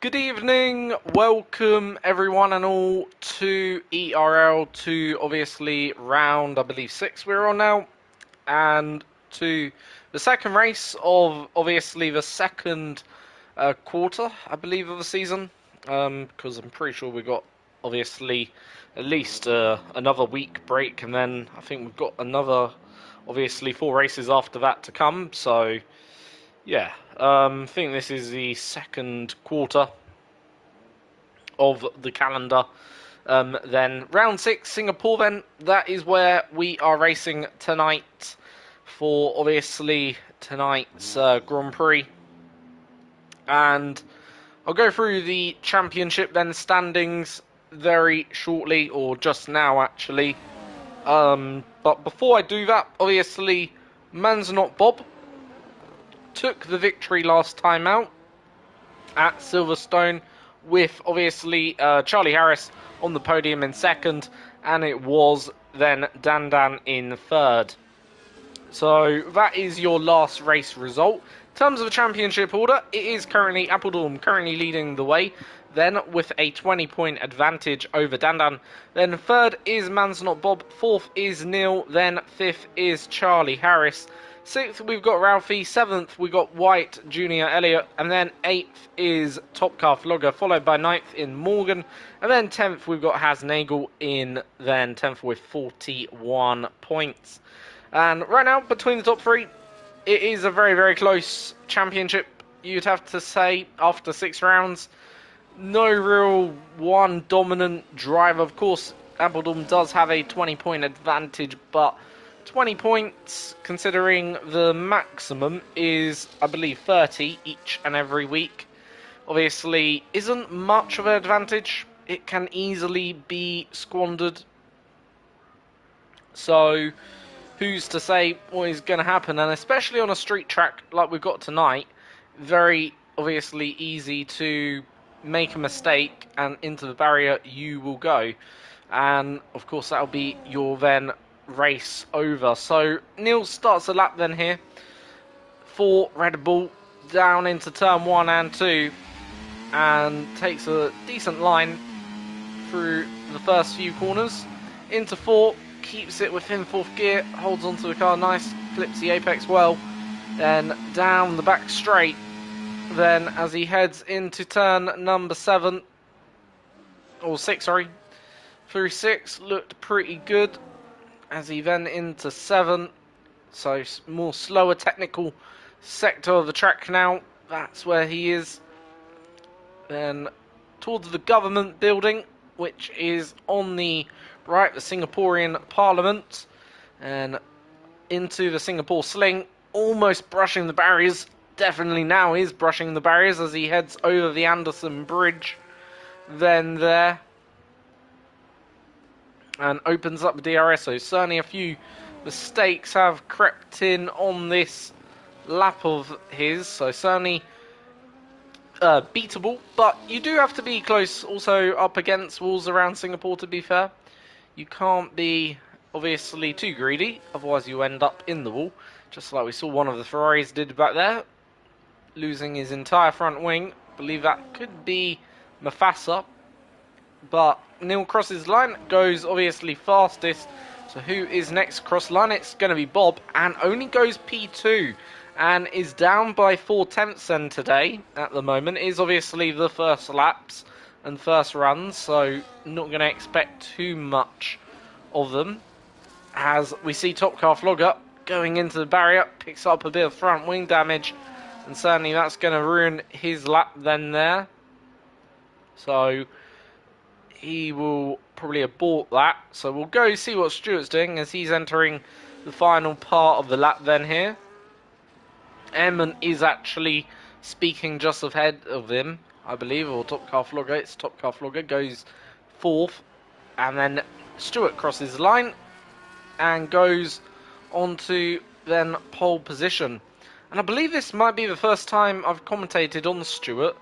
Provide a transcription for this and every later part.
Good evening, welcome everyone and all to ERL, to obviously round, I believe 6 we're on now, and to the second race of obviously the second quarter, I believe, of the season, because I'm pretty sure we've got obviously at least another week break, and then I think we've got another obviously 4 races after that to come, so yeah, I think this is the second quarter of the calendar. Then round 6, Singapore, then that is where we are racing tonight for obviously tonight's Grand Prix. And I'll go through the championship then standings very shortly, or just now actually. But before I do that, obviously, Man's Not Bob took the victory last time out at Silverstone, with obviously Charlie Harris on the podium in second, and it was then Dan in third. So that is your last race result. In terms of the championship order, it is currently Appledorn currently leading the way, then with a 20-point advantage over Dan. Then third is Man's Not Bob, fourth is Neil, then fifth is Charlie Harris. 6th, we've got Ralphie. 7th, we got White, Junior Elliott. And then 8th is Top Car Flogger, followed by 9th in Morgan. And then 10th, we've got Hasnagel in then 10th with 41 points. And right now, between the top 3, it is a very, very close championship, you'd have to say, after 6 rounds. No real one dominant driver. Of course, Appledorn does have a 20-point advantage, but 20 points, considering the maximum is, I believe, 30 each and every week, obviously isn't much of an advantage. It can easily be squandered. So, who's to say what is going to happen? And especially on a street track like we've got tonight, very obviously easy to make a mistake and into the barrier you will go. And, of course, that'll be your then race over. So Neil starts a lap then here for Red Bull down into turn 1 and 2, and takes a decent line through the first few corners into 4, keeps it within 4th gear, holds onto the car, nice, flips the apex well, then down the back straight then as he heads into turn number 7 or 6, sorry, through 6 looked pretty good as he then into 7, so more slower technical sector of the track now, that's where he is. Then towards the government building, which is on the right, the Singaporean Parliament, and into the Singapore Sling, almost brushing the barriers, definitely now is brushing the barriers as he heads over the Anderson Bridge, then there, and opens up the DRS. So certainly a few mistakes have crept in on this lap of his, so certainly beatable, but you do have to be close also up against walls around Singapore, to be fair. You can't be obviously too greedy, otherwise you end up in the wall, just like we saw one of the Ferraris did back there, losing his entire front wing. I believe that could be Mufasa, but Neil crosses line, goes obviously fastest. So who is next cross line? It's going to be Bob, and only goes P2 and is down by 4/10 then today at the moment. It is obviously the first laps and first runs, so not going to expect too much of them. As we see Top Car Flogger going into the barrier, picks up a bit of front wing damage, and certainly that's going to ruin his lap then there. So he will probably abort that. So we'll go see what Stuart's doing as he's entering the final part of the lap then here. Emmett is actually speaking just ahead of him, I believe, or Top Car Flogger. It's Top Car Flogger goes 4th, and then Stuart crosses the line and goes on to then pole position. And I believe this might be the first time I've commentated on Stuart,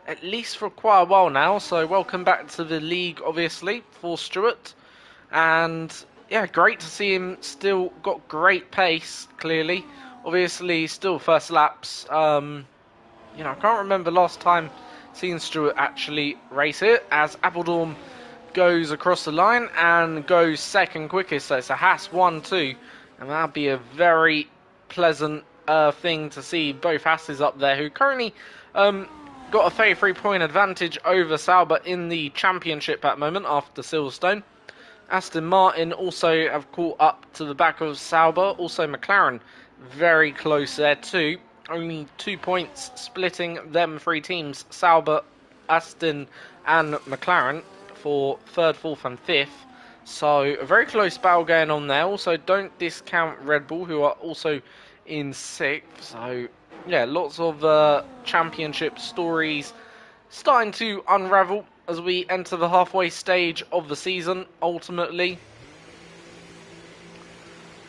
at least for quite a while now, so welcome back to the league, obviously, for Stuart. And yeah, great to see him still got great pace, clearly. Obviously, still first laps. I can't remember last time seen Stewart actually race it as Appledorn goes across the line and goes second quickest. So it's a Haas 1-2, and that'll be a very pleasant thing to see both Haas's up there, who currently got a 33-point advantage over Sauber in the championship at the moment after Silverstone. Aston Martin also have caught up to the back of Sauber. Also McLaren very close there too. Only 2 points splitting them three teams. Sauber, Aston and McLaren for third, fourth and fifth. So a very close battle going on there. Also don't discount Red Bull, who are also in sixth. So yeah, lots of championship stories starting to unravel as we enter the halfway stage of the season, ultimately.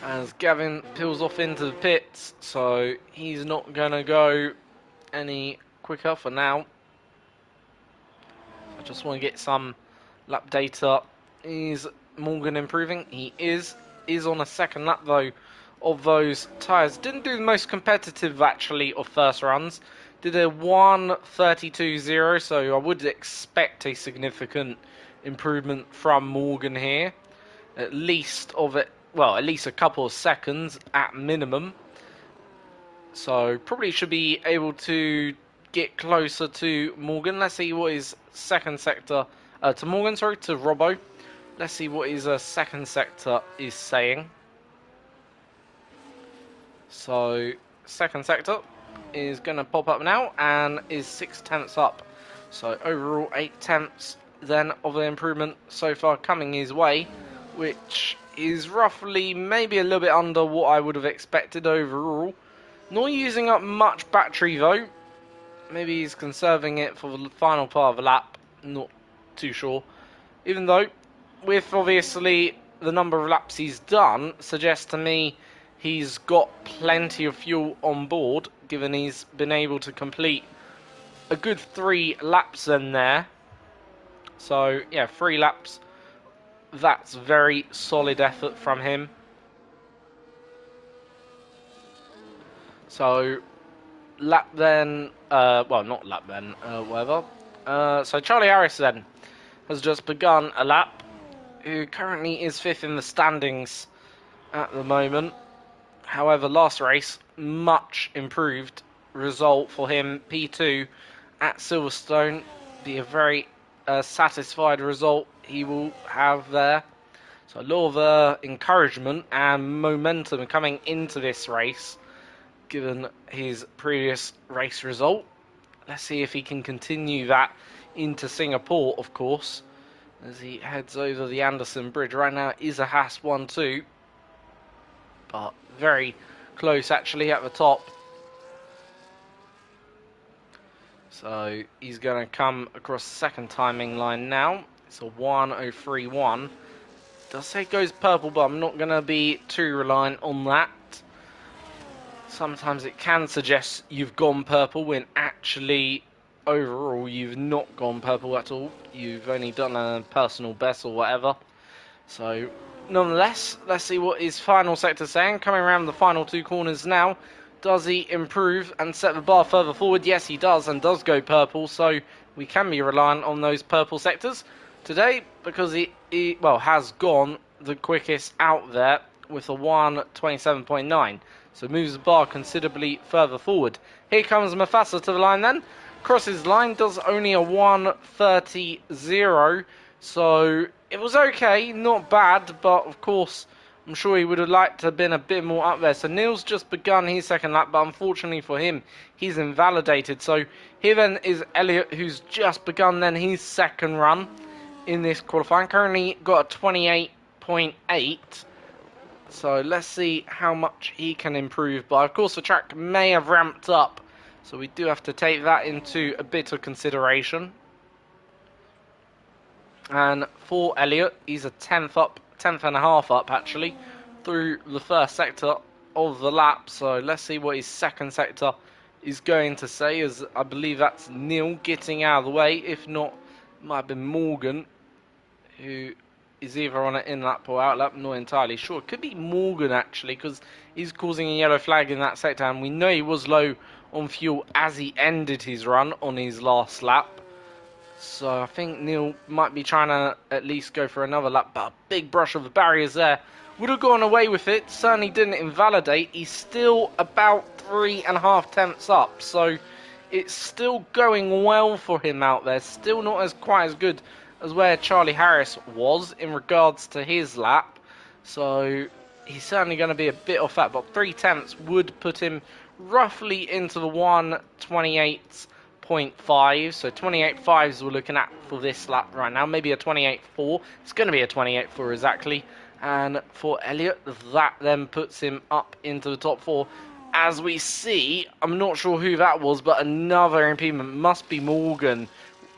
As Gavin peels off into the pits, so he's not going to go any quicker for now. I just want to get some lap data. Is Morgan improving? He is on a second lap though of those tyres. Didn't do the most competitive actually of first runs. Did a 1:32.0, so I would expect a significant improvement from Morgan here. At least a couple of seconds at minimum. So probably should be able to get closer to Morgan. Let's see what his second sector to Robbo. Let's see what his second sector is saying. So second sector is going to pop up now and is 6/10 up. So overall 8/10 then of the improvement so far coming his way, which is roughly maybe a little bit under what I would have expected overall. Not using up much battery though. Maybe he's conserving it for the final part of the lap. Not too sure. Even though, with obviously the number of laps he's done, suggests to me he's got plenty of fuel on board, given he's been able to complete a good 3 laps in there. So yeah, 3 laps. That's very solid effort from him. So lap then, not lap then, whatever. So Charlie Harris then has just begun a lap, who currently is 5th in the standings at the moment. However, last race, much improved result for him. P2 at Silverstone. Be a very satisfied result he will have there. So a lot of encouragement and momentum coming into this race, given his previous race result. Let's see if he can continue that into Singapore, of course, as he heads over the Anderson Bridge. Right now it is a Haas 1-2, but very close actually at the top. So he's going to come across the second timing line now. It's a 1:03.1. Does say it goes purple, but I'm not going to be too reliant on that. Sometimes it can suggest you've gone purple when actually overall you've not gone purple at all. You've only done a personal best or whatever. So nonetheless, let's see what his final sector's saying. Coming around the final 2 corners now. Does he improve and set the bar further forward? Yes, he does, and does go purple. So we can be reliant on those purple sectors today, because he has gone the quickest out there with a 1:27.9. So moves the bar considerably further forward. Here comes Mufasa to the line then. Crosses the line, does only a 1:30.0. So it was okay, not bad, but of course I'm sure he would have liked to have been a bit more up there. So Neil's just begun his second lap, but unfortunately for him, he's invalidated. So here then is Elliott, who's just begun then his second run in this qualifying. Currently got a 28.8. So let's see how much he can improve by. Of course, the track may have ramped up, so we do have to take that into a bit of consideration. And for Elliott, he's a 10th and a half up actually, through the first sector of the lap. So let's see what his second sector is going to say, as I believe that's Neil getting out of the way. If not, it might have been Morgan, who is either on an in-lap or out-lap, not entirely sure. It could be Morgan, actually, because he's causing a yellow flag in that sector, and we know he was low on fuel as he ended his run on his last lap. So I think Neil might be trying to at least go for another lap, but a big brush of the barriers there. Would have gone away with it, certainly didn't invalidate. He's still about 3.5 tenths up, so it's still going well for him out there. Still not as quite as good as where Charlie Harris was in regards to his lap. So he's certainly going to be a bit off that, but 3 tenths would put him roughly into the 1:28.5. So 28.5s we're looking at for this lap right now. Maybe a 28.4. It's going to be a 28.4 exactly. And for Elliott, that then puts him up into the top 4. As we see, I'm not sure who that was, but another impediment must be Morgan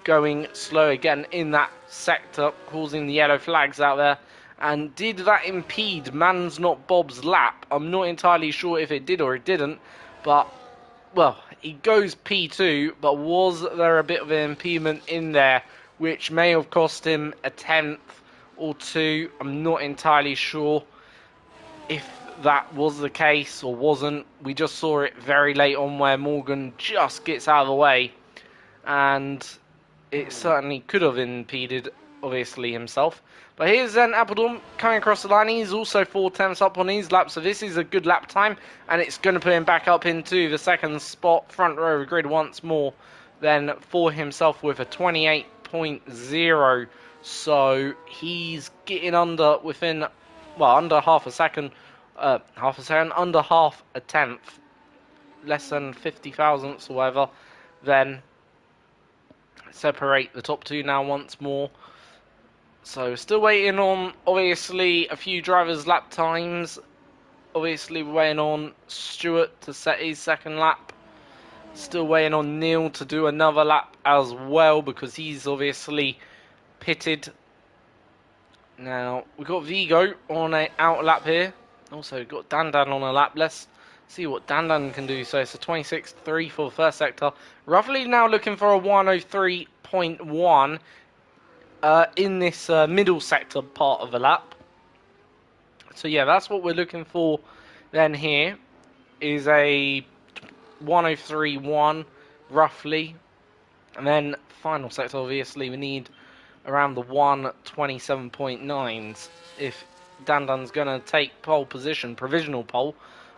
going slow again in that sector, causing the yellow flags out there. And did that impede Man's Not Bob's lap? I'm not entirely sure if it did or it didn't, but, well, he goes P2, but was there a bit of an impediment in there, which may have cost him a tenth or two? I'm not entirely sure if that was the case or wasn't. We just saw it very late on where Morgan just gets out of the way, and it certainly could have impeded, obviously, himself. But here's then Appledorn coming across the line. He's also 4 tenths up on his lap, so this is a good lap time, and it's going to put him back up into the second spot, front row of the grid once more, then for himself with a 28.0. So he's getting under within, well, under half a second, under half a tenth, less than 50 thousandths or whatever, then separate the top two now once more. So still waiting on, obviously, a few drivers' lap times. Obviously waiting on Stewart to set his second lap. Still waiting on Neil to do another lap as well, because he's obviously pitted. Now, we've got Vigo on an out lap here. Also got Dandan on a lap. Let's see what Dandan can do. So it's a 26.3 for the first sector. Roughly now looking for a 103.1 in this middle sector part of the lap. So yeah, that's what we're looking for then here. Is a 103.1 roughly. And then final sector, obviously, we need around the 127.9s if Dandan's going to take pole position, provisional pole,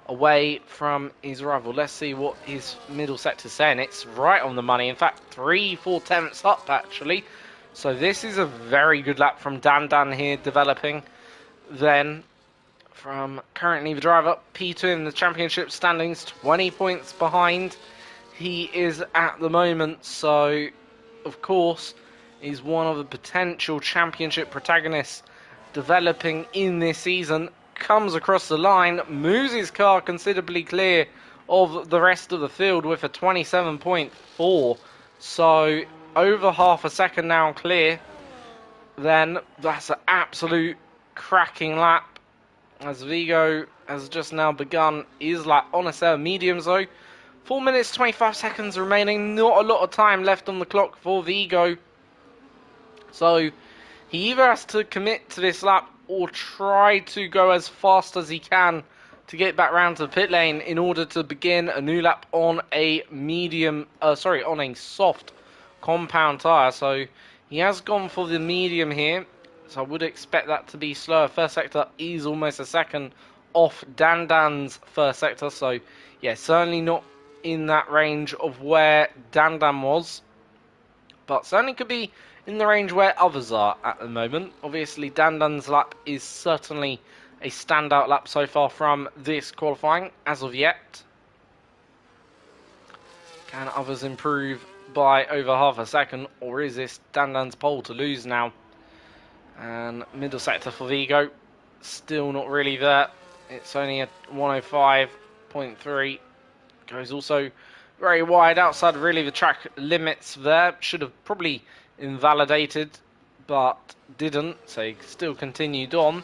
away from his rival. Let's see what his middle sector's saying. It's right on the money. In fact, 3-4 tenths up, actually. So this is a very good lap from Dandan here, developing. Then, from currently the driver, P2 in the championship standings, 20 points behind. He is at the moment, so, of course, he's one of the potential championship protagonists developing in this season. Comes across the line, moves his car considerably clear of the rest of the field with a 27.4. So over half a second now clear. Then that's an absolute cracking lap, as Vigo has just now begun his lap on a set of mediums though. 4 minutes 25 seconds remaining, not a lot of time left on the clock for Vigo. So he either has to commit to this lap or try to go as fast as he can to get back round to the pit lane in order to begin a new lap on a on a soft compound tyre. So he has gone for the medium here, so I would expect that to be slower. First sector is almost a second off Dandan's first sector, so yeah, certainly not in that range of where Dandan was, but certainly could be in the range where others are at the moment. Obviously, Dandan's lap is certainly a standout lap so far from this qualifying, as of yet. Can others improve by over half a second, or is this Dandan's pole to lose now? And middle sector for Vigo, still not really there. It's only a 105.3. Goes also very wide outside really the track limits there. Should have probably invalidated, but didn't, so he still continued on,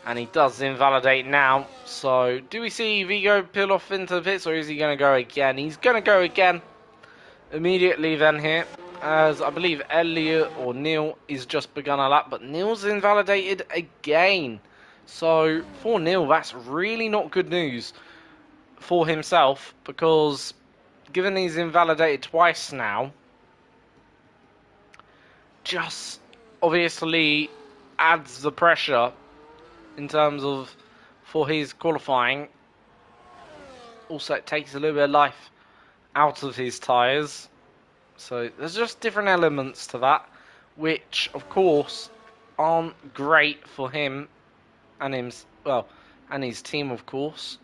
and he does invalidate now. So do we see Vigo peel off into the pits, or is he going to go again? He's going to go again immediately then here, as I believe Elliot or Neil is just begun a lap, but Neil's invalidated again. So for Neil, that's really not good news for himself, because given he's invalidated twice now, just obviously adds the pressure in terms of for his qualifying. Also, it takes a little bit of life out of his tyres. So there's just different elements to that, which of course aren't great for him and and his team, of course.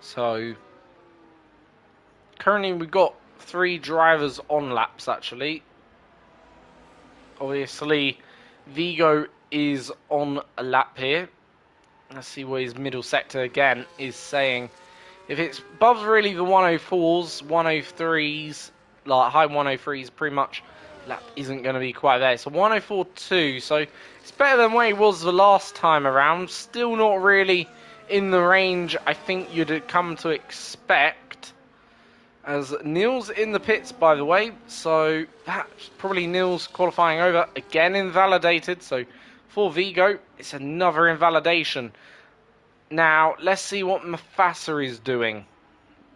So currently we've got 3 drivers on laps actually. Obviously, Vigo is on a lap here. Let's see what his middle sector again is saying. If it's above really the 104s, 103s, like high 103s, pretty much lap isn't going to be quite there. So 104.2, so it's better than where he was the last time around. Still not really in the range I think you'd come to expect. As Neil's in the pits, by the way, so that's probably Neil's qualifying over. Again invalidated, so for Vigo, it's another invalidation. Now, let's see what Mufasa is doing.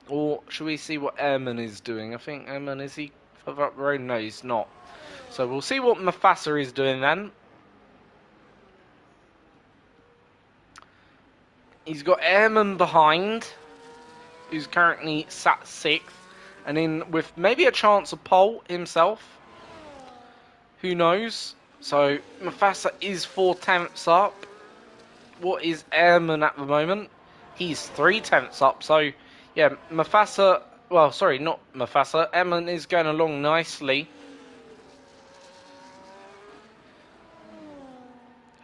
Or should we see what Ehrman is doing? I think Ehrman, is he further up the road? No, he's not. So we'll see what Mufasa is doing then. He's got Ehrman behind, who's currently sat 6th. And in with maybe a chance of pole himself. Who knows? So Mufasa is 4/10ths up. What is Ehrman at the moment? He's 3/10ths up. So yeah, Mufasa. Well, sorry, not Mufasa. Ehrman is going along nicely.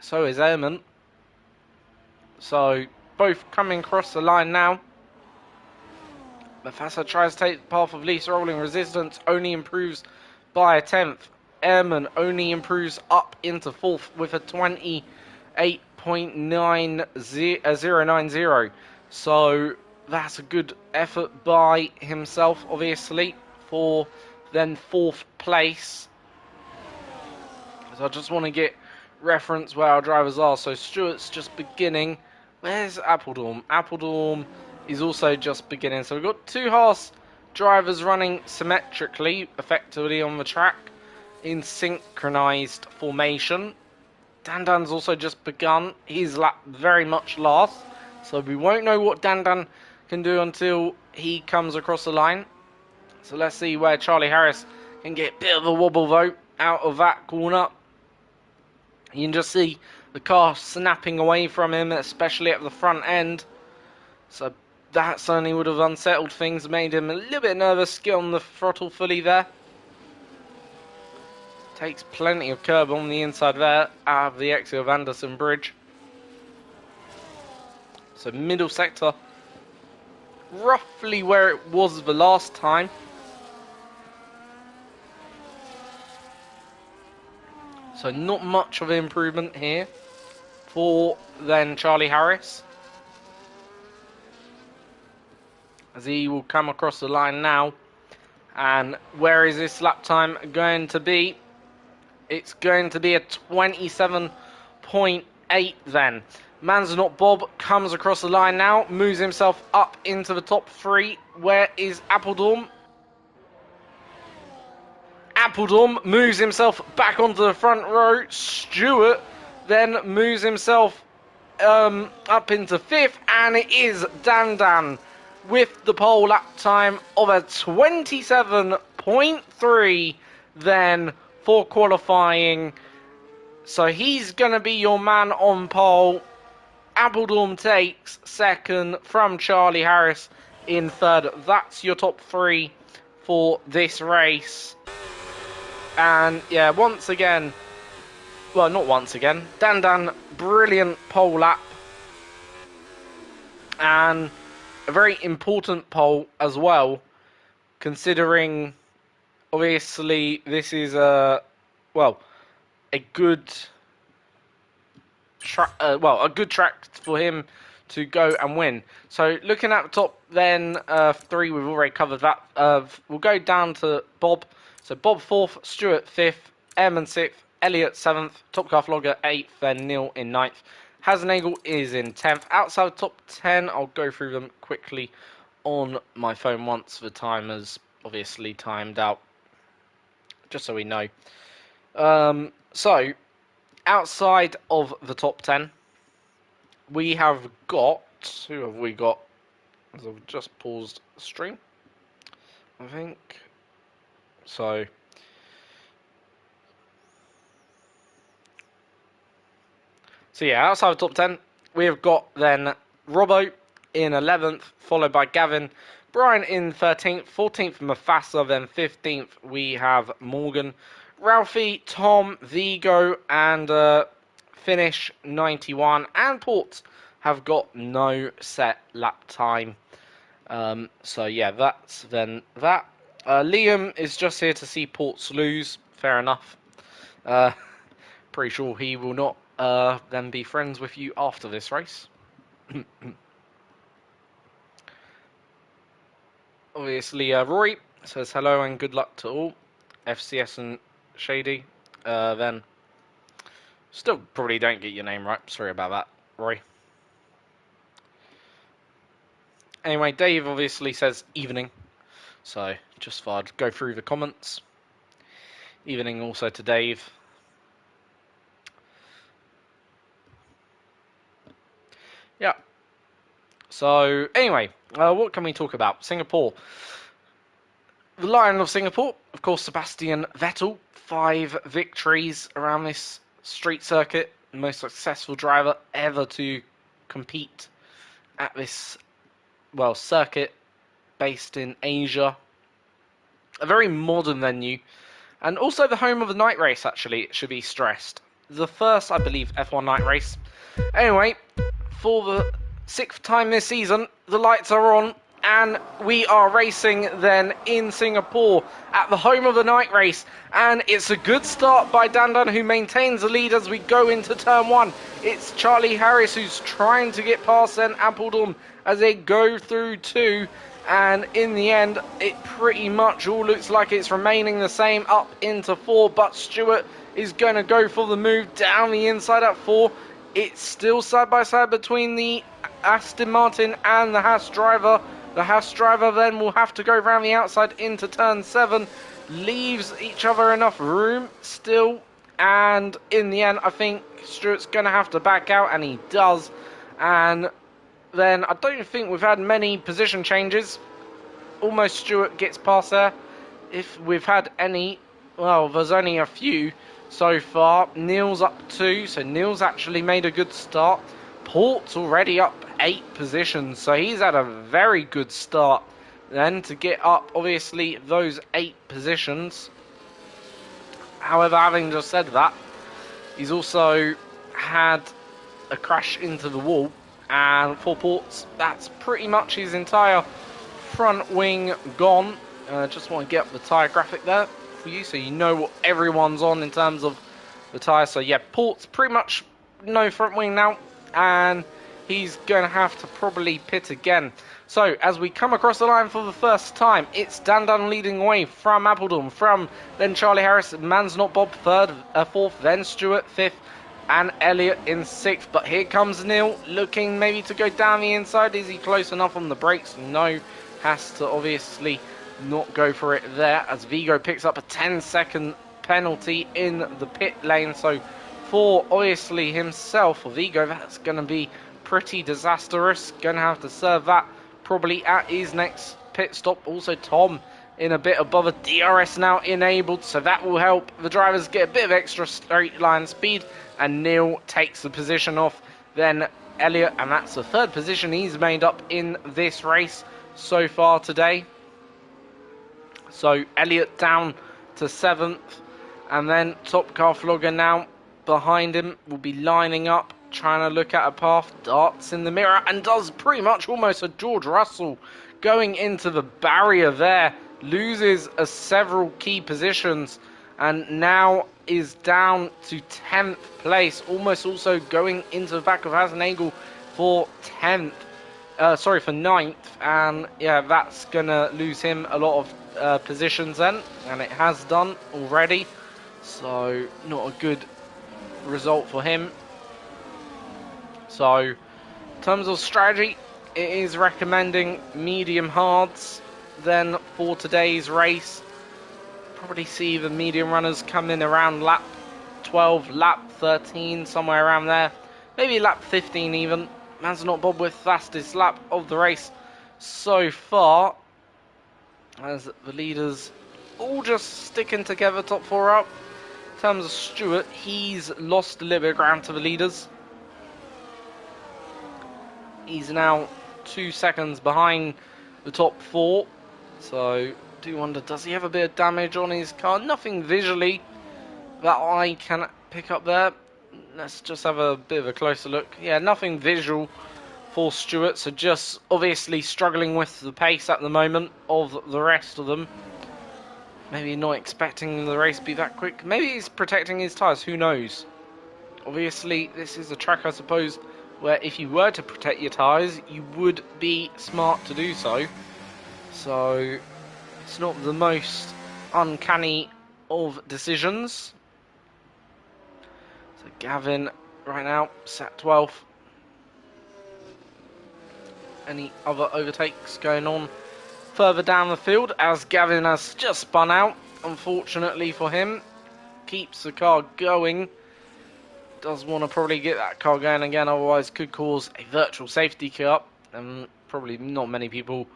So is Ehrman. So both coming across the line now. Mufasa tries to take the path of least rolling resistance, only improves by a 10th. Ehrman only improves up into 4th with a 28.9090. So that's a good effort by himself, obviously, for then 4th place. So I just want to get reference where our drivers are. So Stewart's just beginning. Where's Appledorm? Appledorm is also just beginning. So we've got 2 Haas drivers running symmetrically, effectively on the track in synchronized formation. Dandan's also just begun his lap very much last, so we won't know what Dandan can do until he comes across the line. So let's see where Charlie Harris can get a bit of a wobble though out of that corner. You can just see the car snapping away from him, especially at the front end. So that certainly would have unsettled things, made him a little bit nervous. Get on the throttle fully there. Takes plenty of curb on the inside there, out of the exit of Anderson Bridge. So middle sector, roughly where it was the last time. So not much of improvement here for then Charlie Harris, as he will come across the line now. And where is this lap time going to be? It's going to be a 27.8 then. Man's Not Bob comes across the line now, moves himself up into the top 3. Where is Appledorm? Appledorm moves himself back onto the front row. Stewart then moves himself up into 5th, and it is Dandan with the pole lap time of a 27.3 then for qualifying. So he's going to be your man on pole. Appledorm takes 2nd from Charlie Harris in 3rd. That's your top 3 for this race. And yeah, once again, well, not once again, Dandan, brilliant pole lap. And a very important pole as well, considering obviously this is a good track, a good track for him to go and win. So looking at the top then, 3, we've already covered that. We'll go down to Bob. So Bob 4th, Stewart 5th, Ehrman 6th, Elliott 7th, Top Car Flogger 8th, then Neil in 9th. Hasenagel is in 10th. Outside the top 10, I'll go through them quickly on my phone once the timer's obviously timed out, just so we know. So, outside of the top 10, we have got... Who have we got? As I've just paused the stream, I think. So yeah, outside of the top 10, we have got then Robbo in 11th, followed by Gavin. Brian in 13th, 14th Mufasa, then 15th we have Morgan. Ralphie, Tom, Vigo, and Finish 91 and Port have got no set lap time. So yeah, that's then that. Liam is just here to see Ports lose. Fair enough. Pretty sure he will not then be friends with you after this race. Obviously, Rory says hello and good luck to all. FCS and Shady. Then still probably don't get your name right. Sorry about that, Rory. Anyway, Dave obviously says evening. So just thought I'd go through the comments. Evening also to Dave. Yeah. So anyway, what can we talk about? Singapore. The Lion of Singapore, of course, Sebastian Vettel. 5 victories around this street circuit. Most successful driver ever to compete at this, well, circuit based in Asia. A very modern venue. And also the home of the night race, actually, it should be stressed. The first, I believe, F1 night race. Anyway, for the 6th time this season, the lights are on, and we are racing then in Singapore at the home of the night race. And it's a good start by Dandan, who maintains the lead as we go into turn 1. It's Charlie Harris who's trying to get past then Appledom as they go through 2. And in the end, it pretty much all looks like it's remaining the same up into 4. But Stewart is going to go for the move down the inside at 4. It's still side by side between the Aston Martin and the Haas driver. The Haas driver then will have to go around the outside into turn 7. Leaves each other enough room still. And in the end, I think Stewart's going to have to back out, and he does. And then I don't think we've had many position changes. Almost Stewart gets past there. If we've had any, well, there's only a few so far. Neil's up 2, so Neil's actually made a good start. Port's already up 8 positions, so he's had a very good start then to get up, obviously, those 8 positions. However, having just said that, he's also had a crash into the wall. And for Ports, that's pretty much his entire front wing gone. Just want to get up the tyre graphic there for you so you know what everyone's on in terms of the tyre. So yeah, Ports pretty much no front wing now, and he's going to have to probably pit again. So as we come across the line for the first time, it's Dandan leading away from Appledom, from then Charlie Harris, Man's Not Bob 4th, then Stewart 5th, and Elliott in 6th. But here comes Neil, looking maybe to go down the inside. Is he close enough on the brakes? No. Has to obviously not go for it there, as Vigo picks up a 10-second penalty in the pit lane. So for obviously himself, or Vigo, that's going to be pretty disastrous. Going to have to serve that probably at his next pit stop. Also Tom in a bit above a DRS now enabled, so that will help the drivers get a bit of extra straight line speed. And Neil takes the position off then Elliott, and that's the 3rd position he's made up in this race so far today. So Elliott down to 7th, and then Top Car Flogger now behind him will be lining up, trying to look at a path, darts in the mirror, and does pretty much almost a George Russell going into the barrier there. Loses several key positions, and now is down to 10th place, almost also going into the back of Hasenagel for 10th. For 9th, and yeah, that's gonna lose him a lot of positions then, and it has done already, so not a good result for him. So, in terms of strategy, it is recommending medium hards. Then for today's race, probably see the medium runners come in around lap 12, lap 13, somewhere around there. Maybe lap 15 even. Man's Not Bob with fastest lap of the race so far. As the leaders all just sticking together, top four up. In terms of Stewart, he's lost a little bit of ground to the leaders. He's now 2 seconds behind the top four. So, do wonder, does he have a bit of damage on his car? Nothing visually that I can pick up there. Let's just have a bit of a closer look. Yeah, nothing visual for Stewart. So just obviously struggling with the pace at the moment of the rest of them. Maybe not expecting the race to be that quick. Maybe he's protecting his tyres. Who knows? Obviously, this is a track, I suppose, where if you were to protect your tyres, you would be smart to do so. So, it's not the most uncanny of decisions. So, Gavin, right now, sat 12th. Any other overtakes going on further down the field, as Gavin has just spun out, unfortunately for him. Keeps the car going. Does want to probably get that car going again, otherwise could cause a virtual safety car. And probably not many people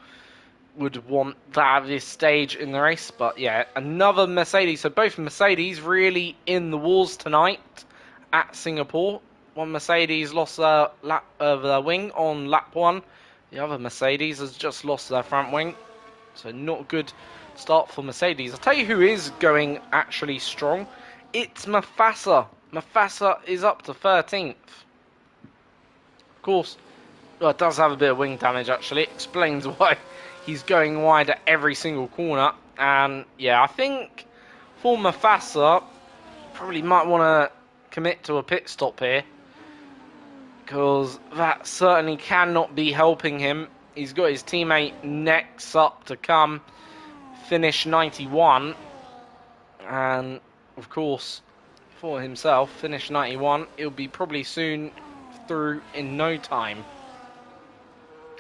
would want that at this stage in the race. But yeah, another Mercedes. So both Mercedes really in the wars tonight at Singapore. One Mercedes lost their wing on lap 1. The other Mercedes has just lost their front wing. So not a good start for Mercedes. I'll tell you who is going actually strong. It's Mafasa. Mafasa is up to 13th. Of course, well, it does have a bit of wing damage actually. It explains why he's going wide at every single corner. And yeah, I think for Mafasa, probably might want to commit to a pit stop here, because that certainly cannot be helping him. He's got his teammate next up to come, finish 91, and of course for himself finish 91. He'll be probably soon through in no time,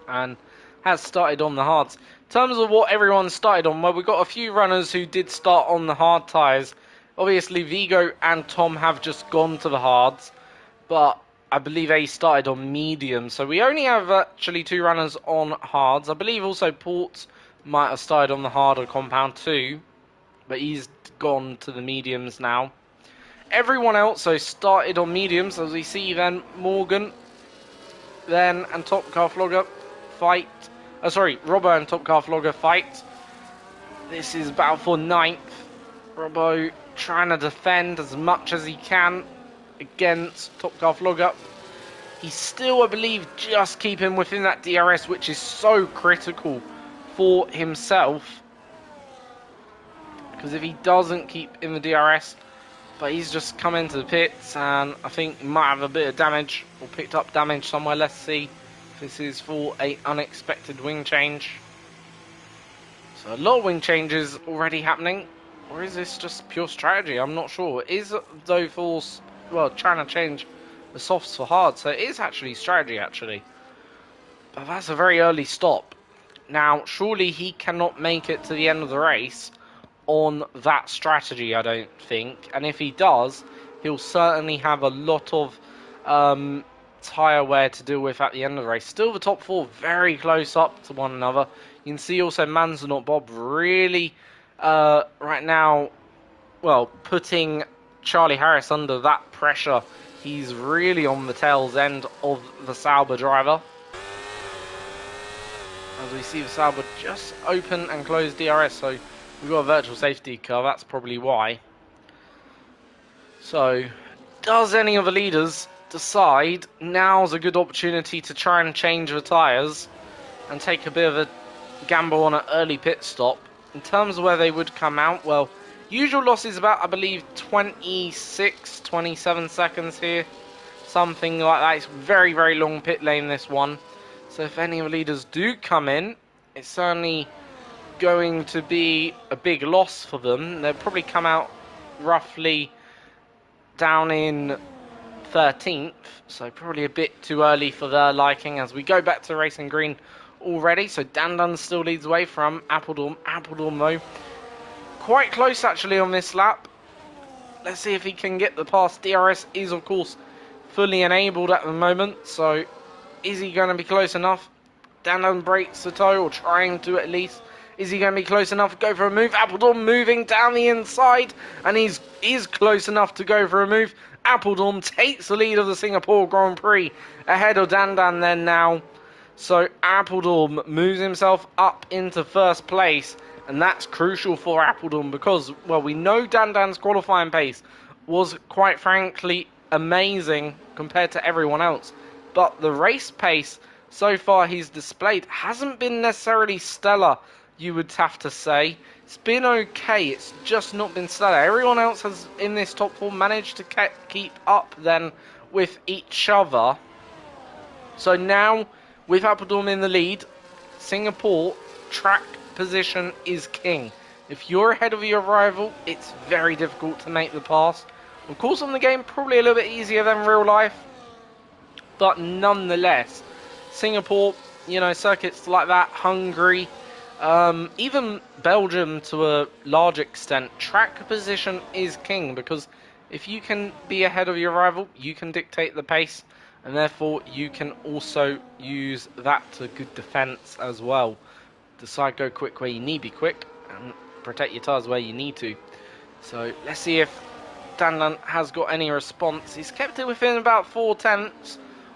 and has started on the hards. In terms of what everyone started on, well, we've got a few runners who did start on the hard tyres. Obviously Vigo and Tom have just gone to the hards, but I believe they started on medium, so we only have actually 2 runners on hards. I believe also Port might have started on the harder compound too, but he's gone to the mediums now. Everyone else so started on mediums, as we see then Morgan, then and Top Car Flogger fight. Robbo and Top Car Flogger fight. This is battle for 9th. Robbo trying to defend as much as he can against Top Car Flogger. He's still, I believe, just keeping within that DRS, which is so critical for himself. Because if he doesn't keep in the DRS, but he's just come into the pits, and I think he might have a bit of damage, or picked up damage somewhere. Let's see if this is for an unexpected wing change. So a lot of wing changes already happening. Or is this just pure strategy? I'm not sure. Is though Force, well, trying to change the softs for hard, so it is actually strategy actually. But that's a very early stop. Now, surely he cannot make it to the end of the race on that strategy, I don't think. And if he does, he'll certainly have a lot of tyre wear to deal with at the end of the race. Still the top 4 very close up to one another. You can see also Man's Not Bob really right now, well, putting Charlie Harris under that pressure. He's really on the tail's end of the Sauber driver. As we see the Sauber just open and close DRS, so we've got a virtual safety car, that's probably why. So, does any of the leaders decide now's a good opportunity to try and change the tyres and take a bit of a gamble on an early pit stop? In terms of where they would come out, well, usual loss is about, I believe, 26, 27 seconds here. Something like that. It's very, very long pit lane, this one. So if any of the leaders do come in, it's certainly going to be a big loss for them. They'll probably come out roughly down in 13th, so probably a bit too early for their liking as we go back to racing green already. So Dan still leads the way from Appledorn. Appledorn though, quite close actually on this lap. Let's see if he can get the pass. DRS is of course fully enabled at the moment, so is he going to be close enough? Dan breaks the toe, or trying to at least. Is he going to be close enough? Go for a move. Appledorn moving down the inside, and he's close enough to go for a move. Appledorn takes the lead of the Singapore Grand Prix ahead of Dan then now. So Appledorn moves himself up into first place, and that's crucial for Appledorn because, well, we know Dan's qualifying pace was quite frankly amazing compared to everyone else, but the race pace so far he's displayed hasn't been necessarily stellar, you would have to say. It's been okay, it's just not been stellar. Everyone else has, in this top four, managed to keep up then with each other. So now, with Appledorn in the lead, Singapore track position is king. If you're ahead of your rival, it's very difficult to make the pass. Of course, on the game, probably a little bit easier than real life, but nonetheless, Singapore, you know, circuits like that, Hungary, even Belgium to a large extent, track position is king, because if you can be ahead of your rival, you can dictate the pace, and therefore you can also use that to good defence as well. Decide go quick where you need to be quick, and protect your tyres where you need to. So let's see if Dan has got any response. He's kept it within about 4/10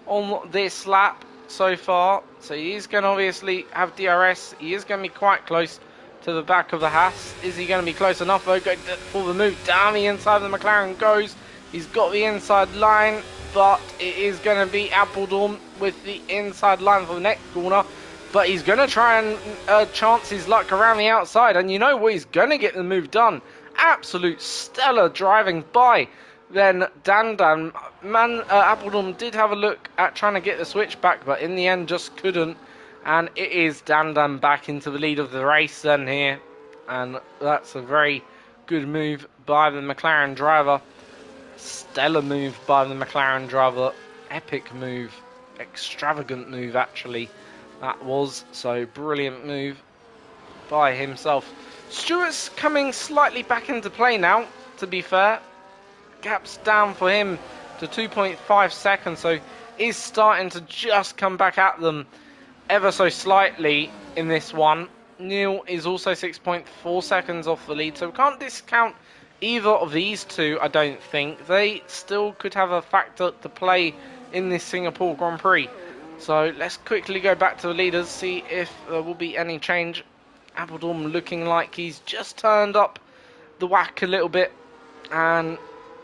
on this lap so far, so he is going to obviously have DRS. He is going to be quite close to the back of the Haas. Is he going to be close enough though? Go for the move down the inside of the McLaren goes. He's got the inside line, but it is going to be Appledorn with the inside line for the next corner. But he's going to try and chance his luck around the outside, and you know what? He's going to get the move done. Absolute stellar driving by then Dan. Appledorn did have a look at trying to get the switch back, but in the end just couldn't. And it is Dan back into the lead of the race then here. And that's a very good move by the McLaren driver. Stellar move by the McLaren driver. Epic move. Extravagant move actually. That was. So brilliant move by himself. Stewart's coming slightly back into play now, to be fair. Gap's down for him to 2.5 seconds, so he's starting to just come back at them ever so slightly in this one. Neil is also 6.4 seconds off the lead, so we can't discount either of these two, I don't think. They still could have a factor to play in this Singapore Grand Prix. So let's quickly go back to the leaders, see if there will be any change. Appledorn looking like he's just turned up the whack a little bit, and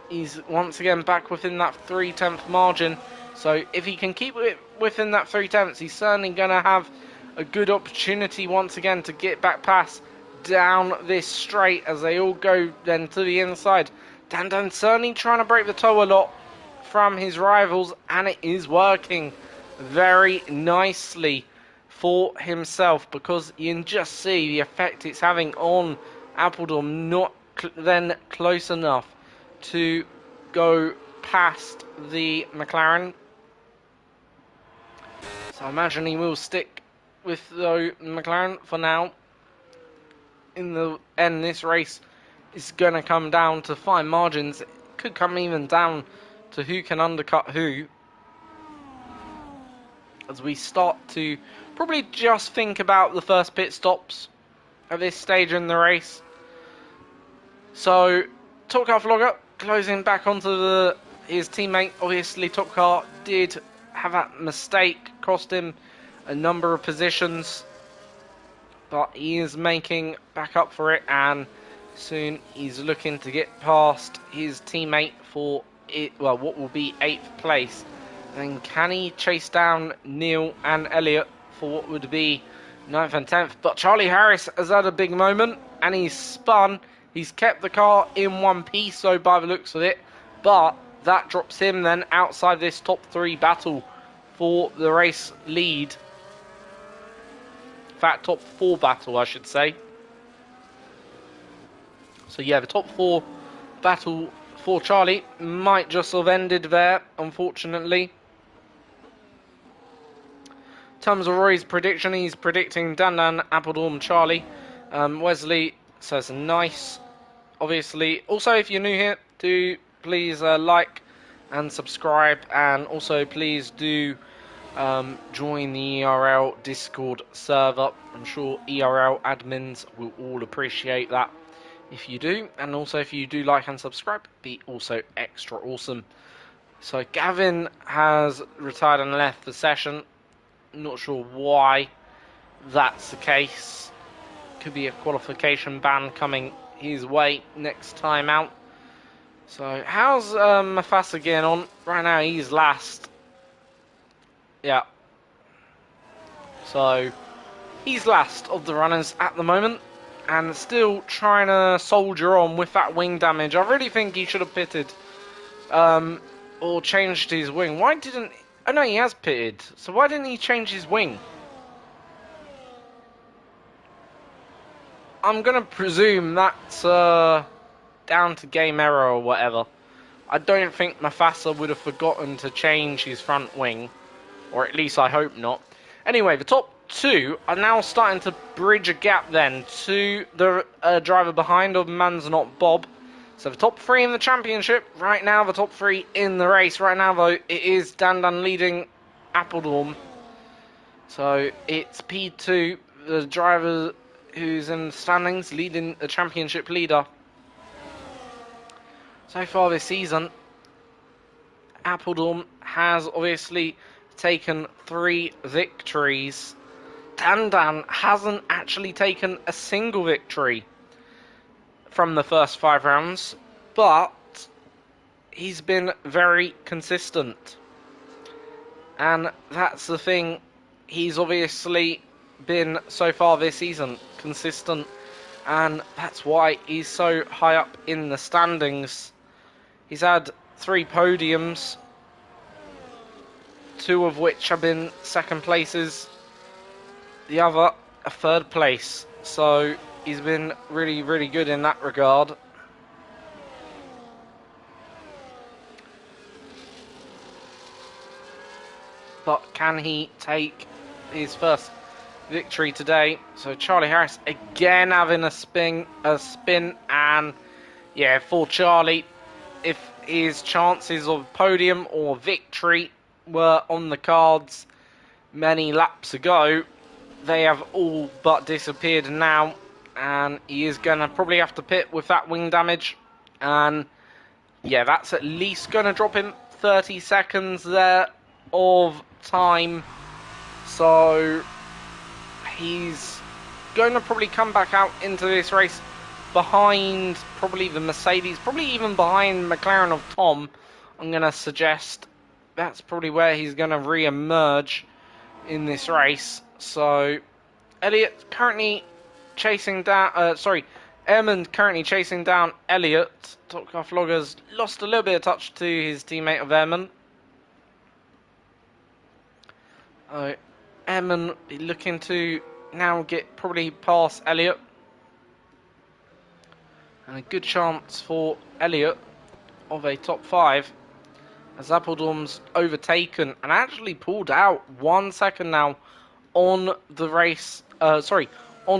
he's once again back within that 3/10 margin. So if he can keep it within that 3/10, he's certainly going to have a good opportunity once again to get back past down this straight as they all go then to the inside. Dan certainly trying to break the toe a lot from his rivals, and it is working very nicely for himself, because you can just see the effect it's having on Appledorn, not then close enough to go past the McLaren. So I imagine he will stick with the McLaren for now. In the end, this race is going to come down to fine margins. It could come even down to who can undercut who, as we start to probably just think about the first pit stops at this stage in the race. So Top Car Vlogger closing back onto his teammate. Obviously Top Car did have that mistake, cost him a number of positions, but he is making back up for it, and soon he's looking to get past his teammate for it, well, what will be 8th place. And can he chase down Neil and Elliott for what would be 9th and 10th? But Charlie Harris has had a big moment, and he's spun. He's kept the car in one piece, so by the looks of it, but that drops him then outside this top 3 battle for the race lead. In fact, top 4 battle, I should say. So yeah, the top 4 battle for Charlie might just have ended there, unfortunately. In terms of Roy's prediction, he's predicting Dan, Appledorn, Charlie. Wesley says nice, obviously. Also, if you're new here, do please like and subscribe, and also please do join the ERL Discord server. I'm sure ERL admins will all appreciate that if you do, and also if you do like and subscribe, be also extra awesome. So Gavin has retired and left the session. Not sure why that's the case. Could be a qualification ban coming his way next time out. So how's Mufasa getting on? Right now he's last. Yeah. So he's last of the runners at the moment, and still trying to soldier on with that wing damage. I really think he should have pitted or changed his wing. Why didn't... Oh no, he has pitted. So why didn't he change his wing? I'm going to presume that's down to game error or whatever. I don't think Mufasa would have forgotten to change his front wing. Or at least I hope not. Anyway, the top two are now starting to bridge a gap then to the driver behind of Man's Not Bob. So the top three in the championship right now, the top three in the race right now, though, it is Dan leading Appledorn. So it's P2, the driver who's in the standings, leading the championship leader. So far this season, Appledorn has obviously taken 3 victories. Dan hasn't actually taken a single victory from the first 5 rounds, but he's been very consistent. And that's the thing, he's obviously been so far this season consistent, and that's why he's so high up in the standings. He's had 3 podiums, 2 of which have been second places, the other a 3rd place. So he's been really, really good in that regard. But can he take his first victory today? So Charlie Harris again having a spin, and yeah, for Charlie, if his chances of podium or victory were on the cards many laps ago, they have all but disappeared now, and he is going to probably have to pit with that wing damage, and yeah, that's at least going to drop him 30 seconds there of time. So he's going to probably come back out into this race behind probably the Mercedes, probably even behind McLaren of Tom. I'm going to suggest that's probably where he's going to re-emerge in this race. So Elliott currently chasing down, Ehrman currently chasing down Elliott. Top Car Vloggers lost a little bit of touch to his teammate of Ehrman. Ehrman looking to now get probably past Elliott. And a good chance for Elliott of a top 5. As Appledorn's overtaken and actually pulled out 1 second now on the race. On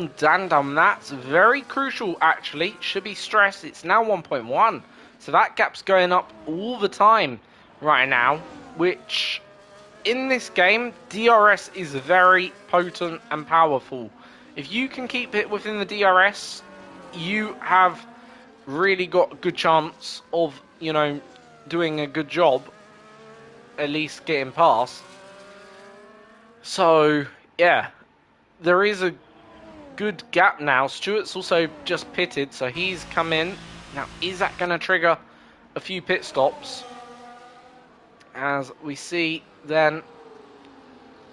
Dandam. That's very crucial actually. Should be stressed. It's now 1.1. So that gap's going up all the time right now. Which in this game, DRS is very potent and powerful. If you can keep it within the DRS, you have really got a good chance of, you know, doing a good job, at least getting past. So yeah, there is a good gap now. Stewart's also just pitted, so he's come in. Now, is that going to trigger a few pit stops? As we see then,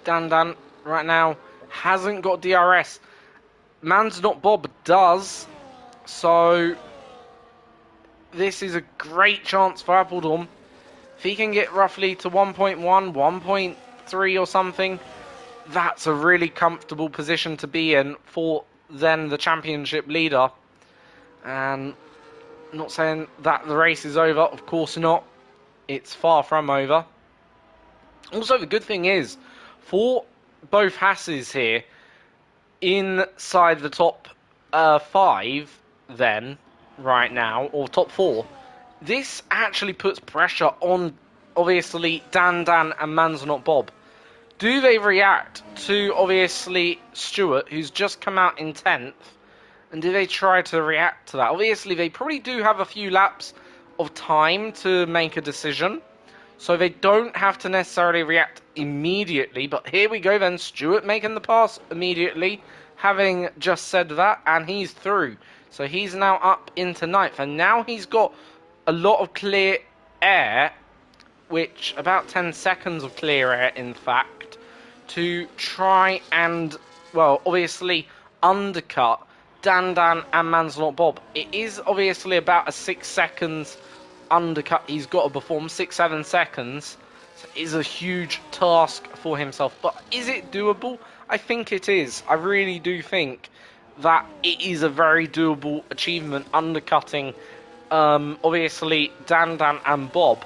Dan right now hasn't got DRS. Man's Not Bob does, so this is a great chance for Appledorn. If he can get roughly to 1.1, 1.3 or something, that's a really comfortable position to be in for then the championship leader. And not saying that the race is over, of course not. It's far from over. Also, the good thing is, for both Hasses here, inside the top 5 then, right now, or top 4, this actually puts pressure on, obviously, Dan and Man's Not Bob. Do they react to, obviously, Stewart, who's just come out in 10th? And do they try to react to that? Obviously, they probably do have a few laps of time to make a decision. So they don't have to necessarily react immediately. But here we go then. Stewart making the pass immediately. Having just said that. And he's through. So he's now up into 9th. And now he's got a lot of clear air. Which, about 10 seconds of clear air, in fact. To try and, well, obviously undercut Dan and Man's Not Bob. It is obviously about a 6 seconds undercut he's got to perform, 6-7 seconds. So it is a huge task for himself. But is it doable? I think it is. I really do think that it is a very doable achievement, undercutting obviously Dan and Bob.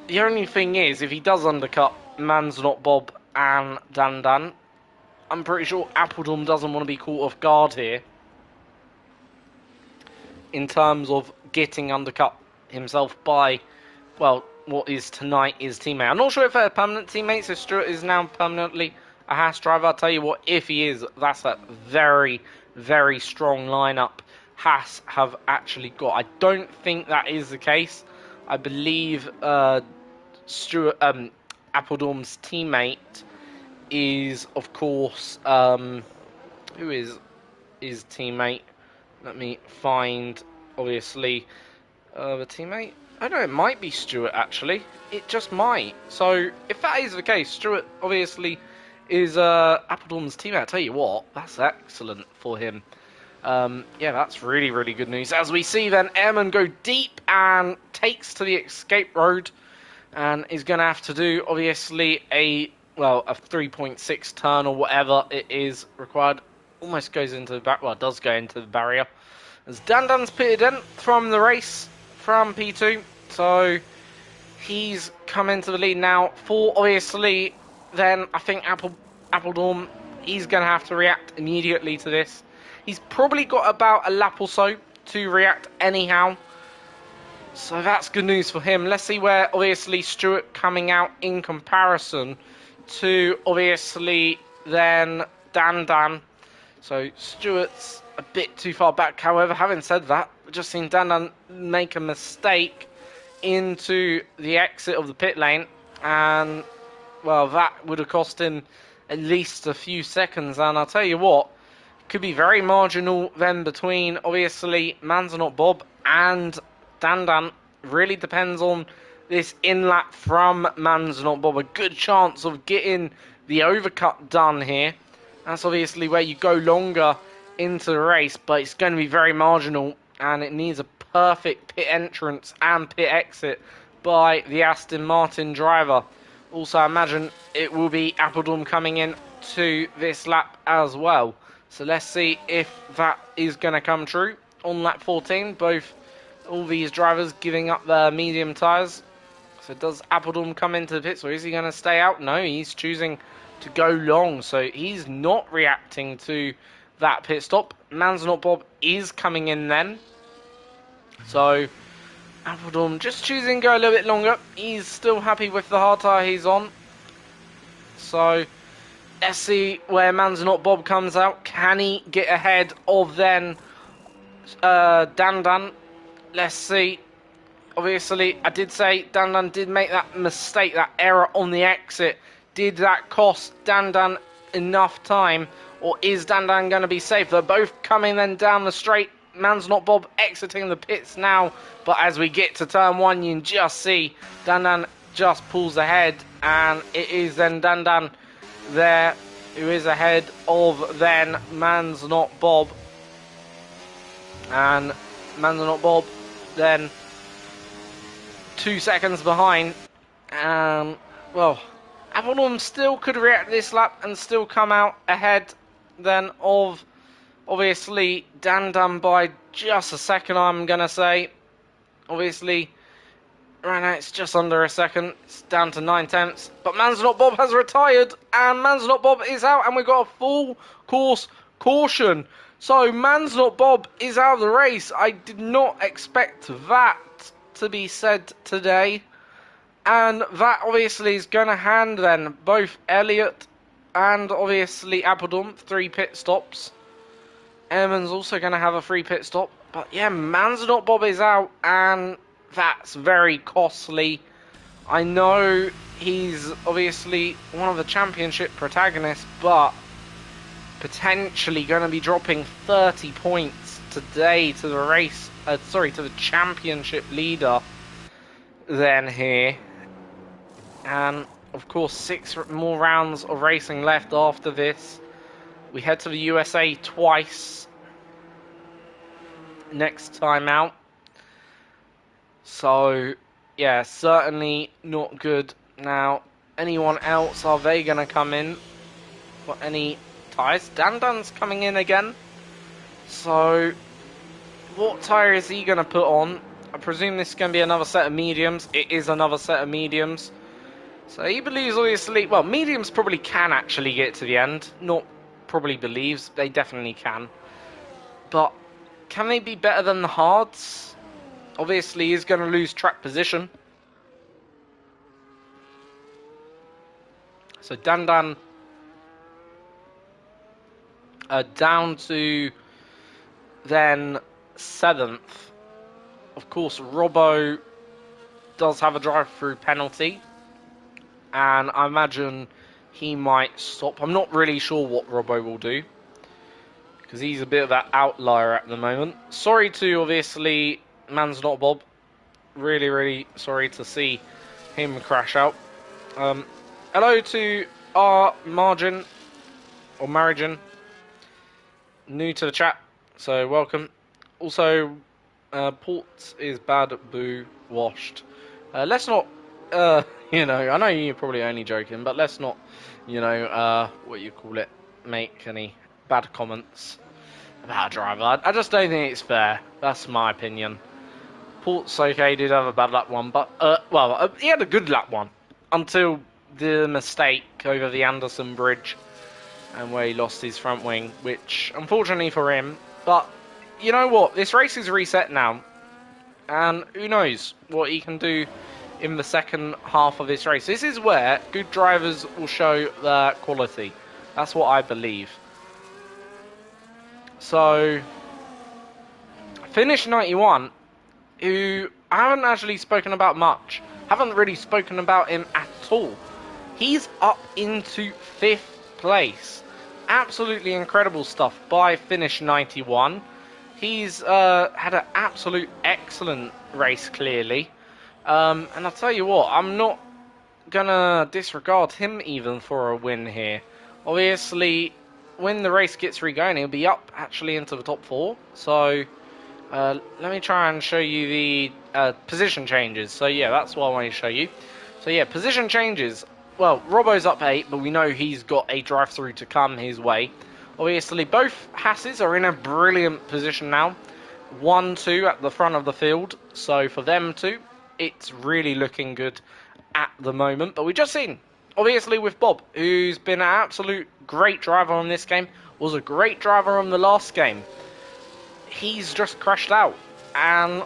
The only thing is, if he does undercut Man's Not Bob and Dan, I'm pretty sure Appledom doesn't want to be caught off guard here in terms of getting undercut himself by, well, what is tonight his teammate. I'm not sure if they're permanent teammates, if Stewart is now permanently a Haas driver. I'll tell you what, if he is, that's a very, very strong lineup Haas have actually got. I don't think that is the case. I believe Stewart, Appledom's teammate is, of course, who is his teammate? Let me find, obviously, the teammate. I know it might be Stewart, actually. It just might. So, if that is the case, Stewart, obviously, is Appledom's teammate. I tell you what, that's excellent for him. Yeah, that's really, really good news. As we see, then, Airman go deep and takes to the escape road. And is going to have to do, obviously, a 3.6 turn or whatever it is required. Almost goes into the back. Well, it does go into the barrier. As Dan's pitted in from the race from P2. So he's come into the lead now. For, obviously, then I think Appledom, he's going to have to react immediately to this. He's probably got about a lap or so to react anyhow. So that's good news for him. Let's see where, obviously, Stewart coming out in comparison to, obviously, then Dan. So Stewart's a bit too far back. However, having said that, we've just seen Dan make a mistake into the exit of the pit lane. And, well, that would have cost him at least a few seconds. And I'll tell you what, it could be very marginal then between, obviously, Man's Not Bob and Dan. Really depends on this in-lap from Man's Not Bob. A good chance of getting the overcut done here. That's obviously where you go longer into the race, but it's going to be very marginal, and it needs a perfect pit entrance and pit exit by the Aston Martin driver. Also, I imagine it will be Appledom coming in to this lap as well. So let's see if that is going to come true. On lap 14, all these drivers giving up their medium tyres. So does Appledom come into the pits, or is he going to stay out? No, he's choosing to go long. So he's not reacting to that pit stop. Man's Not Bob is coming in then. So Appledom just choosing to go a little bit longer. He's still happy with the hard tyre he's on. So let's see where Man's Not Bob comes out. Can he get ahead of then Dan? Let's see. Obviously, I did say Dan did make that mistake, that error on the exit. Did that cost Dan enough time, or is Dan going to be safe? They're both coming then down the straight. Man's Not Bob exiting the pits now, but as we get to turn 1, you can just see Dan just pulls ahead, and it is then Dan there who is ahead of then Man's Not Bob. And Man's Not Bob then 2 seconds behind. Well, Appledom still could react this lap and still come out ahead then of Obviously, Dan done by just a second, I'm going to say. Obviously, right now it's just under a second. It's down to 9/10. But Man's Not Bob has retired, and Man's Not Bob is out, and we've got a full course caution. So Man's Not Bob is out of the race. I did not expect that to be said today. And that obviously is going to hand then both Elliott and obviously Appledom 3 pit stops. Ehrman's also going to have a 3 pit stop. But yeah, Man's Not Bob is out, and that's very costly. I know he's obviously one of the championship protagonists, but potentially going to be dropping 30 points today to the race, to the championship leader then here. And of course 6 more rounds of racing left after this. We head to the USA twice next time out. So yeah, certainly not good. Now, anyone else, are they going to come in for any tyres? Dan's coming in again. So what tyre is he going to put on? I presume this is going to be another set of mediums. It is another set of mediums. So he believes, obviously, well, mediums probably can actually get to the end. Not probably believes, they definitely can. But can they be better than the hards? Obviously, he's going to lose track position. So Dan down to then 7th. Of course, Robbo does have a drive-through penalty. And I imagine he might stop. I'm not really sure what Robbo will do, because he's a bit of an outlier at the moment. Sorry to, obviously, Man's Not Bob. Really, really sorry to see him crash out. Hello to our Margin, or Marigin, new to the chat, so welcome. Also, Port is bad, boo, washed. Let's not, you know, I know you're probably only joking, but let's not, you know, what you call it, make any bad comments about a driver. I just don't think it's fair. That's my opinion. Port's okay, did have a bad lap one, but, he had a good lap one until the mistake over the Anderson Bridge, and where he lost his front wing, which, unfortunately for him, but you know what, this race is reset now, and who knows what he can do in the second half of this race. This is where good drivers will show their quality. That's what I believe. So, finish 91, who I haven't actually spoken about much. Haven't really spoken about him at all. He's up into 5th place. Absolutely incredible stuff by Finish 91. He's had an absolute excellent race, clearly. And I'll tell you what, I'm not going to disregard him even for a win here. Obviously, when the race gets regoing, he'll be up actually into the top 4. So, let me try and show you the position changes. So, yeah, that's what I want to show you. So, yeah, position changes. Well, Robbo's up 8, but we know he's got a drive-through to come his way. Obviously, both Hasses are in a brilliant position now. 1-2 at the front of the field. So, for them two, it's really looking good at the moment. But we've just seen, obviously, with Bob, who's been an absolute great driver on this game, was a great driver on the last game. He's just crashed out. And,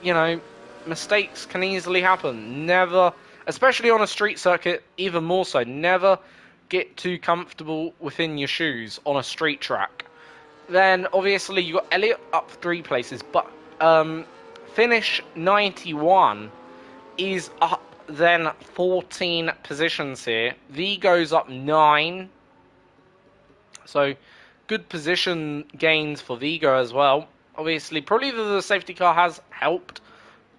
you know, mistakes can easily happen. Never, especially on a street circuit, even more so, never get too comfortable within your shoes on a street track. Then, obviously, you got Elliott up 3 places, but Finish 91 is up then 14 positions here. V goes up 9. So, good position gains for Vigo as well. Obviously, probably the safety car has helped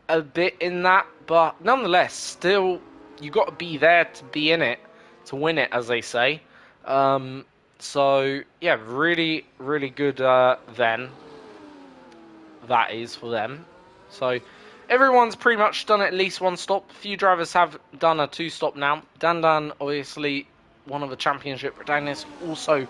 a bit in that, but nonetheless, still, you got to be there to be in it, to win it, as they say. So, yeah, really, really good then. That is for them. So, everyone's pretty much done at least 1 stop. A few drivers have done a 2 stop now. Dan, obviously, one of the championship protagonists, also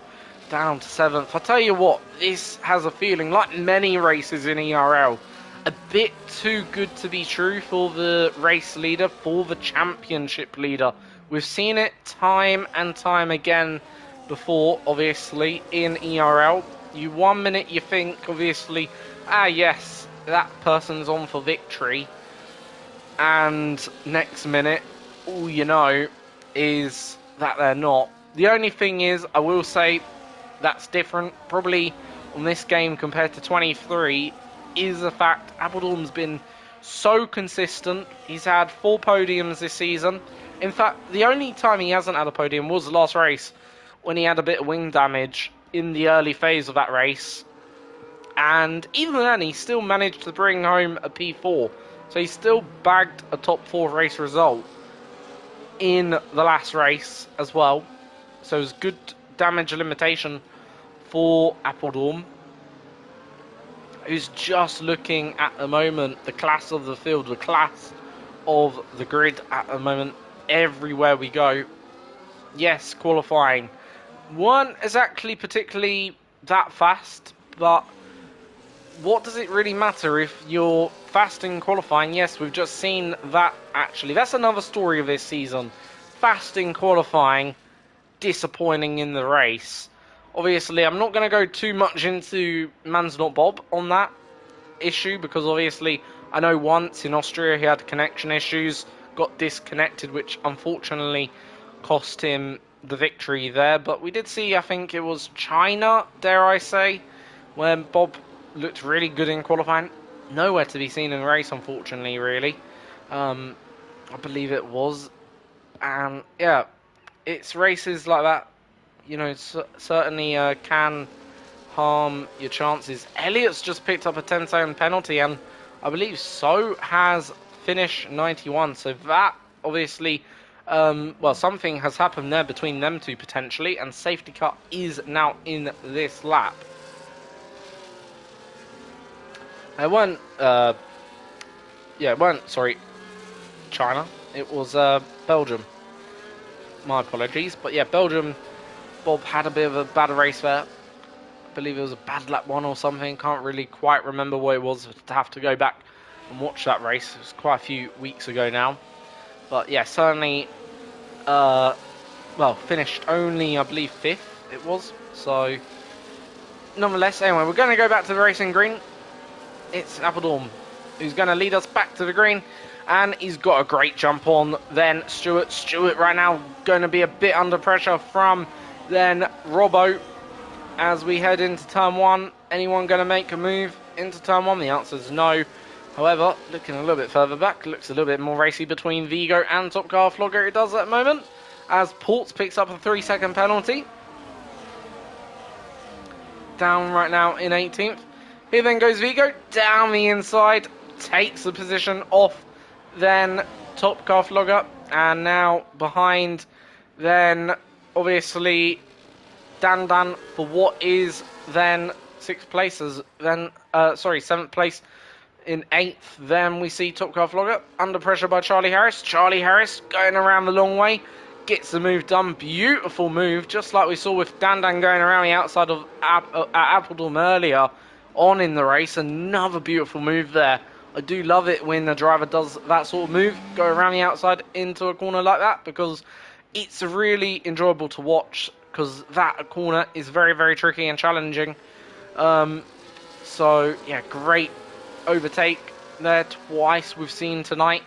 down to 7th. I tell you what, this has a feeling, like many races in ERL, a bit too good to be true for the race leader, for the championship leader. We've seen it time and time again before, obviously, in ERL. You 1 minute you think, obviously, yes, that person's on for victory, and next minute, all you know is that they're not. The only thing is, I will say, that's different, probably, on this game compared to 23, is the fact Appledorn's been so consistent. He's had 4 podiums this season. In fact, the only time he hasn't had a podium was the last race, when he had a bit of wing damage in the early phase of that race. And even then, he still managed to bring home a P4. So he still bagged a top 4 race result in the last race as well. So it was good damage limitation for Appledorn, who's just looking at the moment, the class of the field, the class of the grid at the moment, everywhere we go. Yes, qualifying weren't exactly particularly that fast, but what does it really matter if you're fast in qualifying? Yes, we've just seen that, actually. That's another story of this season. Fast in qualifying, disappointing in the race. Obviously, I'm not going to go too much into Man's Not Bob on that issue, because obviously I know once in Austria he had connection issues, got disconnected, which unfortunately cost him the victory there. But we did see, I think it was China, dare I say, when Bob looked really good in qualifying. Nowhere to be seen in the race, unfortunately, really. I believe it was. And yeah, it's races like that, you know, certainly can harm your chances. Elliot's just picked up a 10-second penalty, and I believe so has Finish 91. So that, obviously, well, something has happened there between them two, potentially, and safety car is now in this lap. It weren't, sorry, China. It was Belgium. My apologies. But yeah, Belgium, Bob had a bit of a bad race there. I believe it was a bad lap 1 or something. Can't really quite remember what it was. To have to go back and watch that race. It was quite a few weeks ago now. But yeah, certainly, well, finished only, I believe, 5th it was. So, nonetheless, anyway, we're going to go back to the racing green. It's Appledorn who's going to lead us back to the green. And he's got a great jump on then Stewart. Stewart right now going to be a bit under pressure from then Robbo as we head into turn 1. Anyone going to make a move into turn 1? The answer is no. However, looking a little bit further back, looks a little bit more racy between Vigo and Top Car Flogger. It does at the moment as Ports picks up a 3-second penalty. Down right now in 18th. Here then goes Vigo down the inside, takes the position off then Top Car Flogger, and now behind then obviously Dan for what is then 6th place, as then 7th place in 8th. Then we see Top Car Flogger under pressure by Charlie Harris. Charlie Harris going around the long way, gets the move done. Beautiful move, just like we saw with Dan going around the outside of Appledorn earlier on in the race. Another beautiful move there. I do love it when a driver does that sort of move, go around the outside into a corner like that, because it's really enjoyable to watch, because that corner is very, very tricky and challenging. So, yeah, great overtake there twice we've seen tonight.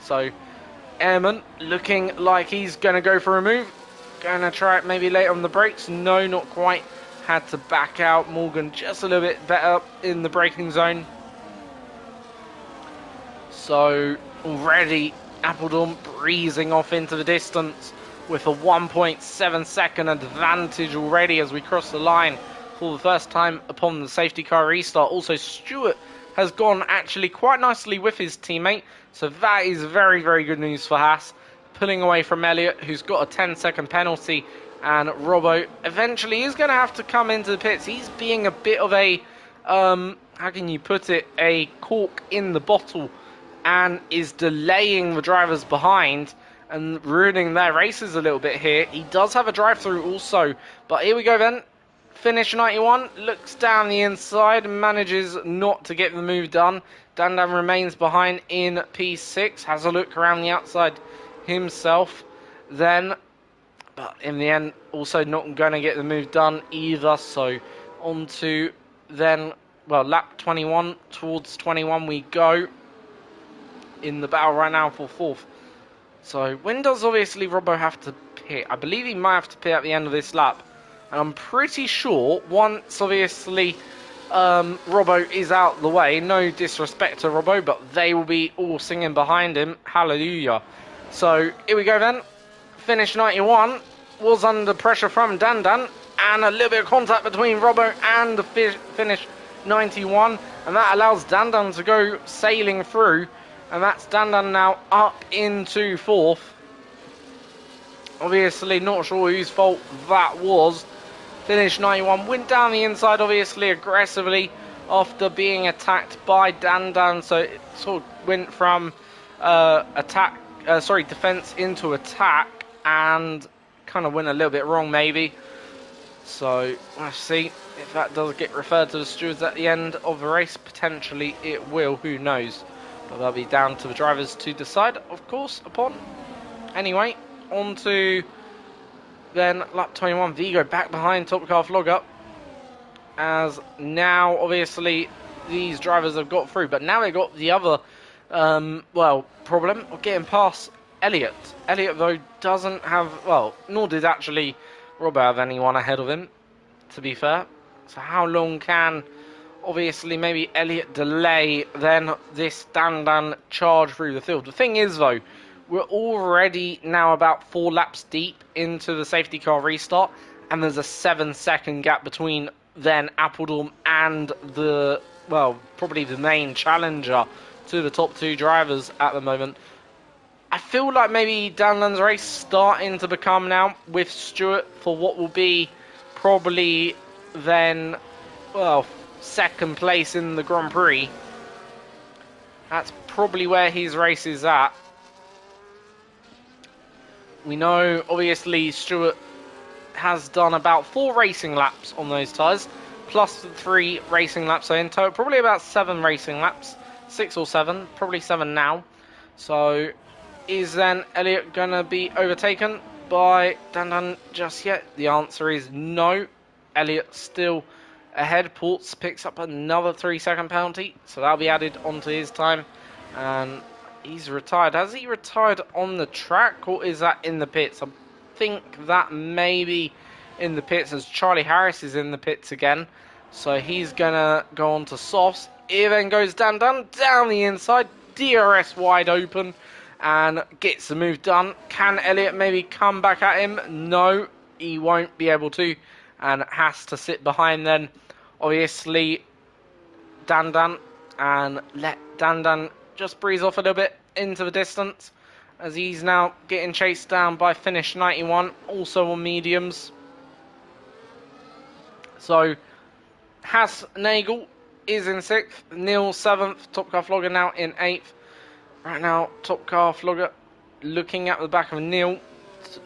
So, Ehrman looking like he's going to go for a move. Going to try it maybe later on the brakes. No, not quite. Had to back out. Morgan just a little bit better in the braking zone. So already Appledorn breezing off into the distance with a 1.7 second advantage already as we cross the line for the first time upon the safety car restart. Also, Stewart has gone actually quite nicely with his teammate, so that is very, very good news for Haas. Pulling away from Elliott, who's got a 10-second penalty, and Robbo eventually is going to have to come into the pits. He's being a bit of a, how can you put it, a cork in the bottle, and is delaying the drivers behind, and ruining their races a little bit here. He does have a drive-through also, but here we go then. Finish 91, looks down the inside, manages not to get the move done. Dandan remains behind in P6, has a look around the outside himself then, but in the end also not going to get the move done either. So on to then, well, lap 21 towards 21 we go in the battle right now for 4th. So when does obviously Robbo have to pit? I believe he might have to pit at the end of this lap, and I'm pretty sure once obviously Robbo is out the way, no disrespect to Robbo, but they will be all singing behind him, hallelujah. So here we go then. Finish 91 was under pressure from Dandan, and a little bit of contact between Robbo and the finish 91, and that allows Dandan to go sailing through, and that's Dandan now up into 4th. Obviously not sure whose fault that was. Finish 91, went down the inside obviously aggressively after being attacked by Dandan, so it sort of went from defense into attack, and kind of went a little bit wrong maybe. So let's see if that does get referred to the stewards at the end of the race. Potentially it will, who knows, but that'll be down to the drivers to decide, of course, upon. Anyway, on to then lap 21. Vigo back behind Top Car Flogger, as now obviously these drivers have got through, but now they've got the other problem of getting past Elliott. Elliott though doesn't have, well, nor did actually Robbo have anyone ahead of him, to be fair. So how long can obviously maybe Elliott delay then this Dandan charge through the field? The thing is though, we're already now about 4 laps deep into the safety car restart, and there's a 7-second gap between then Appledorn and the, well, probably the main challenger to the top 2 drivers at the moment. I feel like maybe Dandan's race starting to become now with Stewart for what will be probably then, well, 2nd place in the Grand Prix. That's probably where his race is at. We know, obviously, Stewart has done about 4 racing laps on those tyres, plus 3 racing laps, so in total, probably about 7 racing laps, 6 or 7, probably 7 now. So, is then Elliott going to be overtaken by Dandan just yet? The answer is no. Elliott still ahead. Ports picks up another 3-second penalty, so that'll be added onto his time, and he's retired. Has he retired on the track, or is that in the pits? I think that may be in the pits, as Charlie Harris is in the pits again. So he's going to go on to softs. Here then goes Dandan down the inside. DRS wide open and gets the move done. Can Elliott maybe come back at him? No, he won't be able to, and has to sit behind then, obviously, Dandan, and let Dandan just breeze off a little bit into the distance, as he's now getting chased down by finish 91, also on mediums. So Haas Nagel is in 6th, Neil 7th, Top Car Flogger now in 8th. Right now, Top Car Flogger looking at the back of Neil.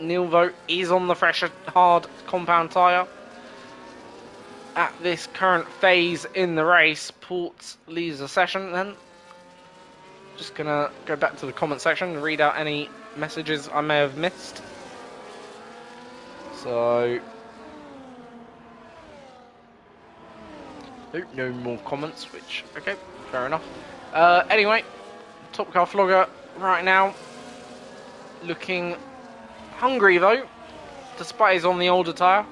Neil though is on the fresher hard compound tyre. At this current phase in the race, Ports leaves the session then. Just gonna go back to the comment section and read out any messages I may have missed. So, no more comments, which, okay, fair enough. Anyway, Top Car Flogger right now looking hungry though, despite he's on the older tyre.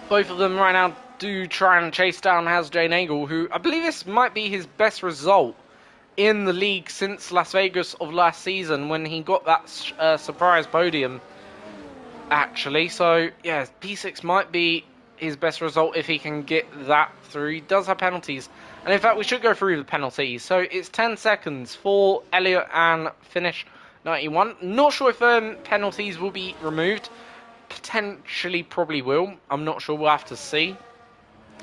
Both of them right now do try and chase down Has J. Nagel, who I believe this might be his best result in the league since Las Vegas of last season, when he got that surprise podium, actually. So, yeah, P6 might be his best result if he can get that through. He does have penalties, and in fact we should go through the penalties. So it's 10 seconds for Elliott and finish 91. Not sure if penalties will be removed. Potentially probably will. I'm not sure, we'll have to see.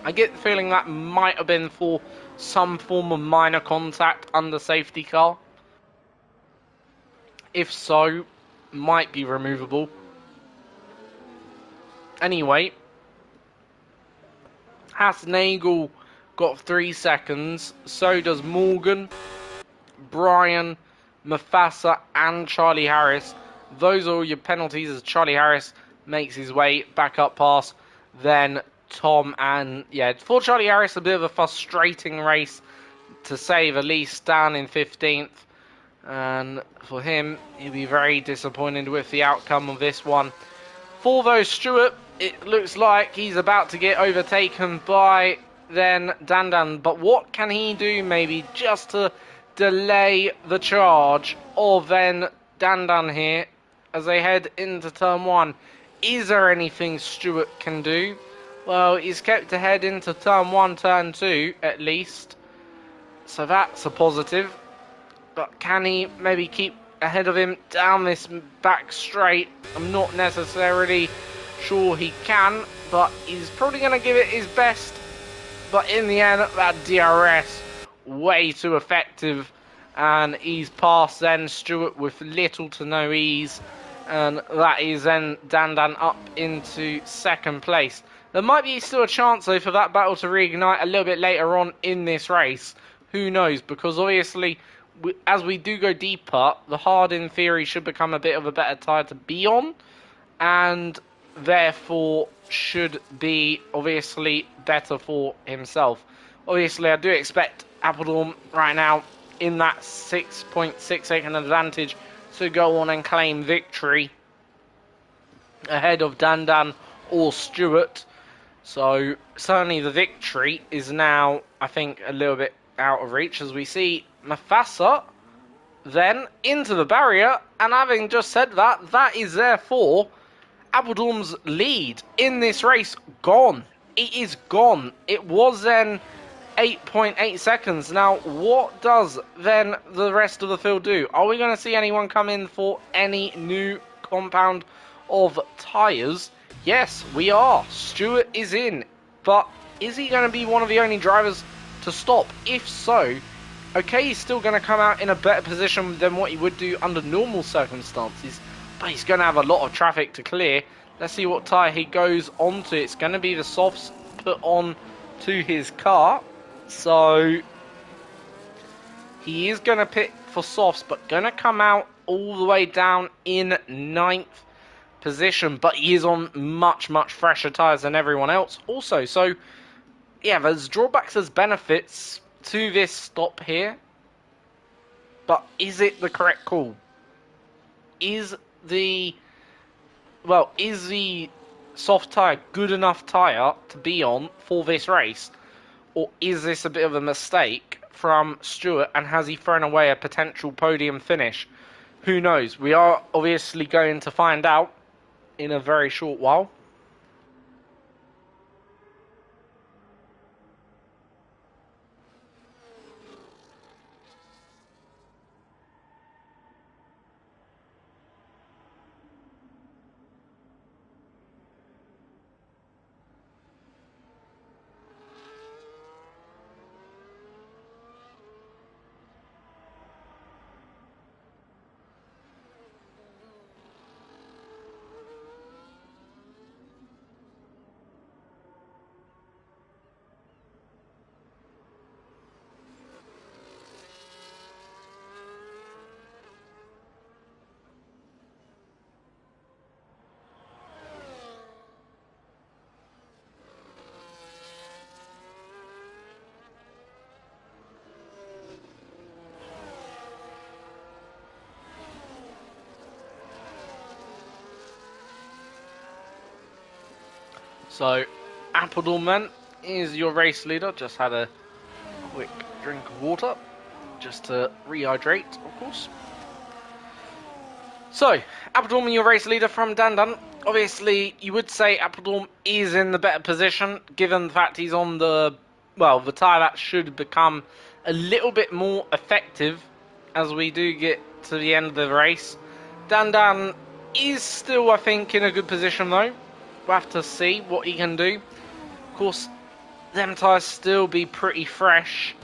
I get the feeling that might have been for some form of minor contact under safety car. If so, might be removable. Anyway, Hasnagel got 3 seconds. So does Morgan, Brian, Mufasa, and Charlie Harris. Those are all your penalties as Charlie Harris makes his way back up past then Tom. And yeah, for Charlie Harris, a bit of a frustrating race to say the least, down in 15th. And for him, he'll be very disappointed with the outcome of this one. For those Stewart, it looks like he's about to get overtaken by then Dandan. But what can he do maybe just to delay the charge of then Dandan here as they head into turn 1? Is there anything Stewart can do? Well, he's kept ahead into turn 1, turn 2 at least. So that's a positive. But can he maybe keep ahead of him down this back straight? I'm not necessarily sure he can, but he's probably going to give it his best. But in the end, that DRS, way too effective. And he's past then Stewart with little to no ease. And that is then Dandan up into 2nd place. There might be still a chance, though, for that battle to reignite a little bit later on in this race. Who knows? Because obviously, as we do go deeper, the hard in theory should become a bit of a better tyre to be on, and therefore should be obviously better for himself. Obviously, I do expect Appledorn right now in that 6.6 second advantage to go on and claim victory ahead of Dandan or Stewart. So certainly the victory is now, I think, a little bit out of reach as we see Mufasa then into the barrier. And having just said that, that is therefore Appledorn's lead in this race gone. It is gone. It was then 8.8 seconds. Now, what does then the rest of the field do? Are we going to see anyone come in for any new compound of tyres? Yes, we are. Stewart is in. But is he going to be one of the only drivers to stop? If so, okay, he's still going to come out in a better position than what he would do under normal circumstances, but he's going to have a lot of traffic to clear. Let's see what tyre he goes onto. It's going to be the softs put on to his car. So he is going to pit for softs, but going to come out all the way down in 9th position. But he is on much, much fresher tyres than everyone else also. So yeah, there's drawbacks, there's benefits to this stop here. But is it the correct call? Is the soft tyre good enough tyre to be on for this race? Or is this a bit of a mistake from Stewart, and has he thrown away a potential podium finish? Who knows? We are obviously going to find out in a very short while. So, Appledorn is your race leader. Just had a quick drink of water, just to rehydrate, of course. So, Appledorn, your race leader from Dandan. Obviously, you would say Appledorn is in the better position, given the fact he's on the tyre that should become a little bit more effective as we do get to the end of the race. Dandan is still, I think, in a good position though. We'll have to see what he can do. Of course, them tyres still be pretty fresh,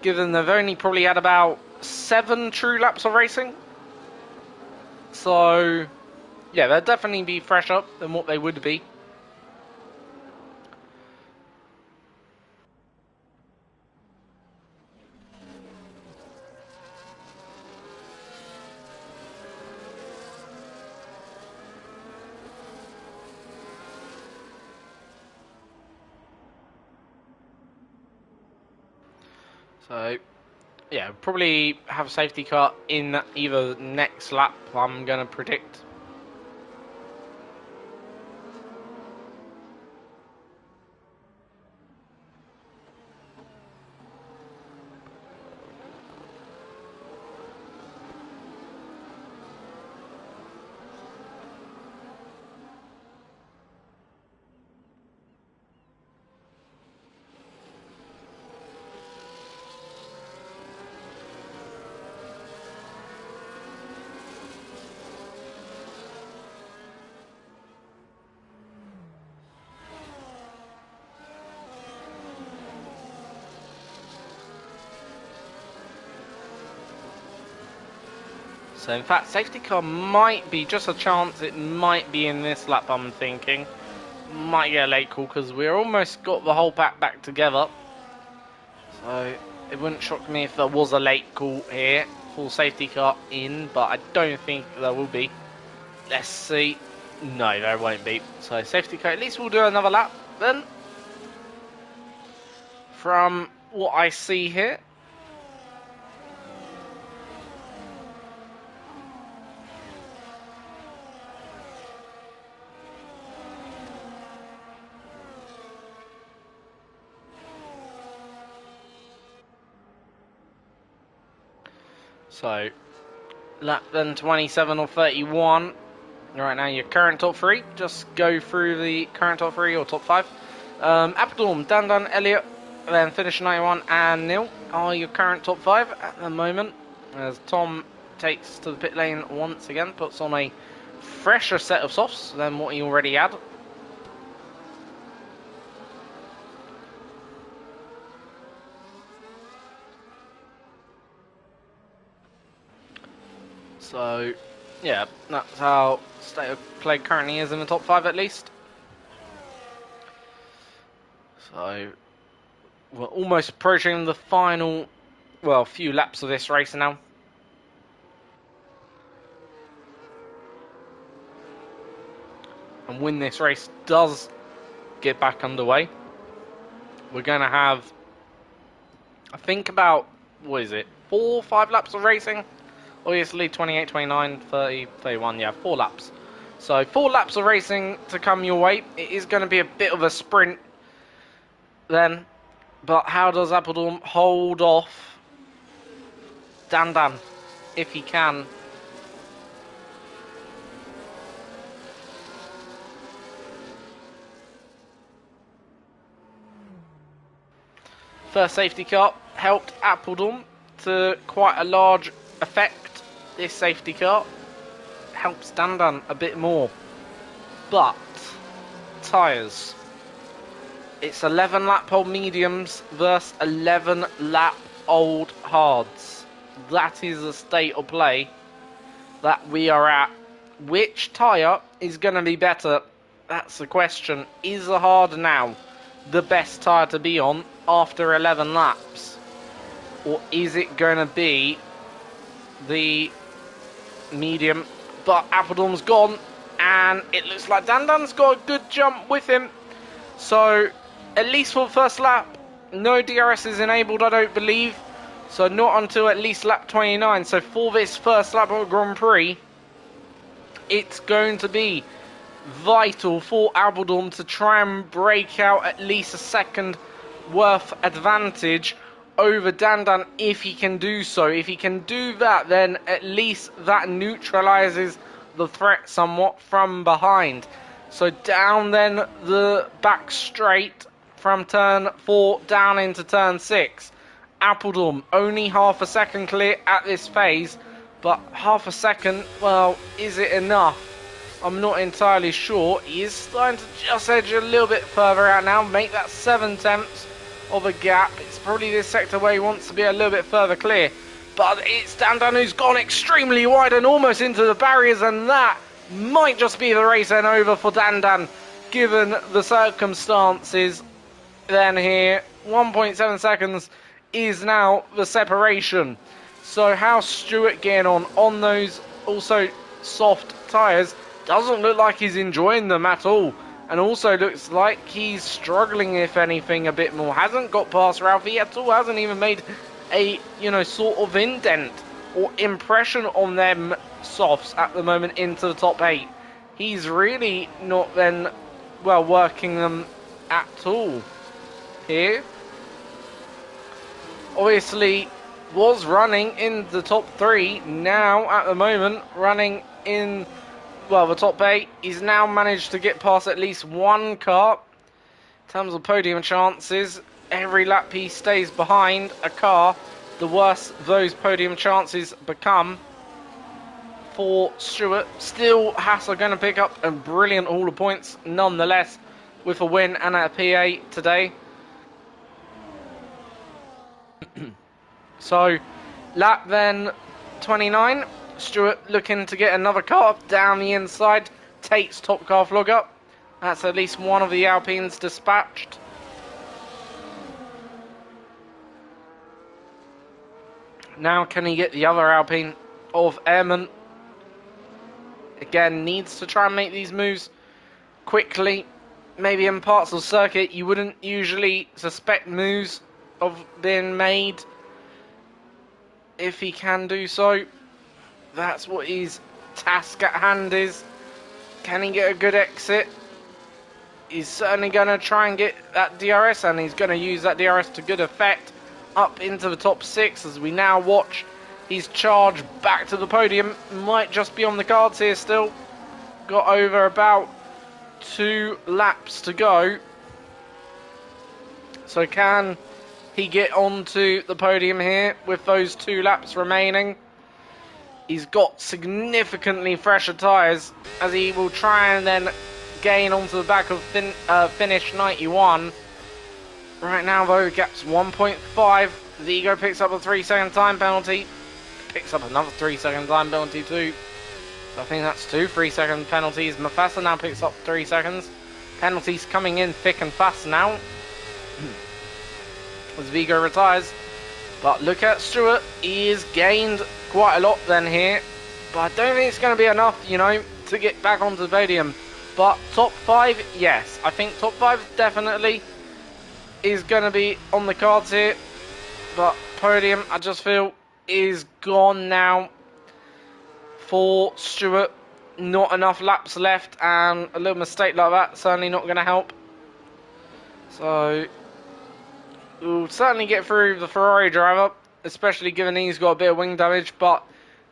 given they've only probably had about 7 true laps of racing. So, yeah, they'll definitely be fresh up than what they would be. So, yeah, probably have a safety car in either next lap, I'm going to predict. So in fact, safety car might be, just a chance, it might be in this lap, I'm thinking. Might get a late call because we're almost got the whole pack back together. So it wouldn't shock me if there was a late call here. Full safety car in, but I don't think there will be. Let's see. No, there won't be. So safety car, at least we'll do another lap then. From what I see here. So, lap then 27 or 31. Right now, your current top three. Just go through the current top three or top five. Abdulm, Dandan, Elliot, then finish 91, and Neil are your current top five at the moment. As Tom takes to the pit lane once again, puts on a fresher set of softs than what he already had. So, yeah, that's how state of play currently is in the top five at least. So, we're almost approaching the final, well, few laps of this race now. And when this race does get back underway, we're going to have, I think about, what is it, 4 or 5 laps of racing? Obviously 28, 29, 30, 31, yeah, 4 laps. So 4 laps of racing to come your way. It is going to be a bit of a sprint then. But how does Appledorn hold off Dandan, if he can? First safety car helped Appledorn to quite a large effect. This safety car helps Dandan a bit more. But, tyres. It's 11 lap old mediums versus 11 lap old hards. That is the state of play that we are at. Which tyre is going to be better? That's the question. Is the hard now the best tyre to be on after 11 laps? Or is it going to be the medium? But Appledorn's gone, and it looks like Dandan's got a good jump with him. So, at least for the first lap, no DRS is enabled, I don't believe. So, not until at least lap 29. So, for this first lap of Grand Prix, it's going to be vital for Appledorn to try and break out at least a second worth advantage over Dandan if he can do so. If he can do that, then at least that neutralizes the threat somewhat from behind. So down then the back straight from turn 4 down into turn 6. Appledorn only half a second clear at this phase, but half a second, well, is it enough? I'm not entirely sure. He is starting to just edge a little bit further out now, make that 7 tenths of a gap. It's probably this sector where he wants to be a little bit further clear. but it's Dandan who's gone extremely wide and almost into the barriers, and that might just be the race then over for Dandan, given the circumstances. Then here, 1.7 seconds is now the separation. So how's Stewart getting on those also soft tyres? Doesn't look like he's enjoying them at all. And also looks like he's struggling, if anything, a bit more. Hasn't got past Ralphie at all. Hasn't even made a, sort of indent or impression on them softs at the moment into the top 8. He's really not then, working them at all here. Obviously was running in the top 3. Now at the moment running in the top 8. He's now managed to get past at least one car. In terms of podium chances, every lap he stays behind a car, the worse those podium chances become for Stewart. Still, Haas are going to pick up a brilliant haul of points nonetheless, with a win and a PA today. So, lap then 29. Stewart looking to get another car up down the inside. Tate's top car flogger. That's at least one of the Alpines dispatched. Now can he get the other Alpine of Ehrman? Again, needs to try and make these moves quickly. Maybe in parts of the circuit you wouldn't usually suspect moves of being made. If he can do so, that's what his task at hand is. Can he get a good exit? He's certainly going to try and get that DRS, and he's going to use that DRS to good effect up into the top 6 as we now watch his charge back to the podium. Might just be on the cards here still. Got over about 2 laps to go. So can he get onto the podium here with those 2 laps remaining? He's got significantly fresher tyres as he will try and then gain onto the back of finish 91. Right now though, gap's 1.5. Vigo picks up a 3-second time penalty. Picks up another 3-second time penalty too. So I think that's 2 3-second penalties. Mafasa now picks up 3 seconds. Penalties coming in thick and fast now as Vigo retires. But look at Stewart, he has gained quite a lot then here. But I don't think it's going to be enough, to get back onto the podium. But top 5, yes. I think top 5 definitely is going to be on the cards here. But podium, I just feel, is gone now for Stewart. Not enough laps left, and a little mistake like that certainly not going to help. So we'll certainly get through the Ferrari driver, especially given he's got a bit of wing damage, but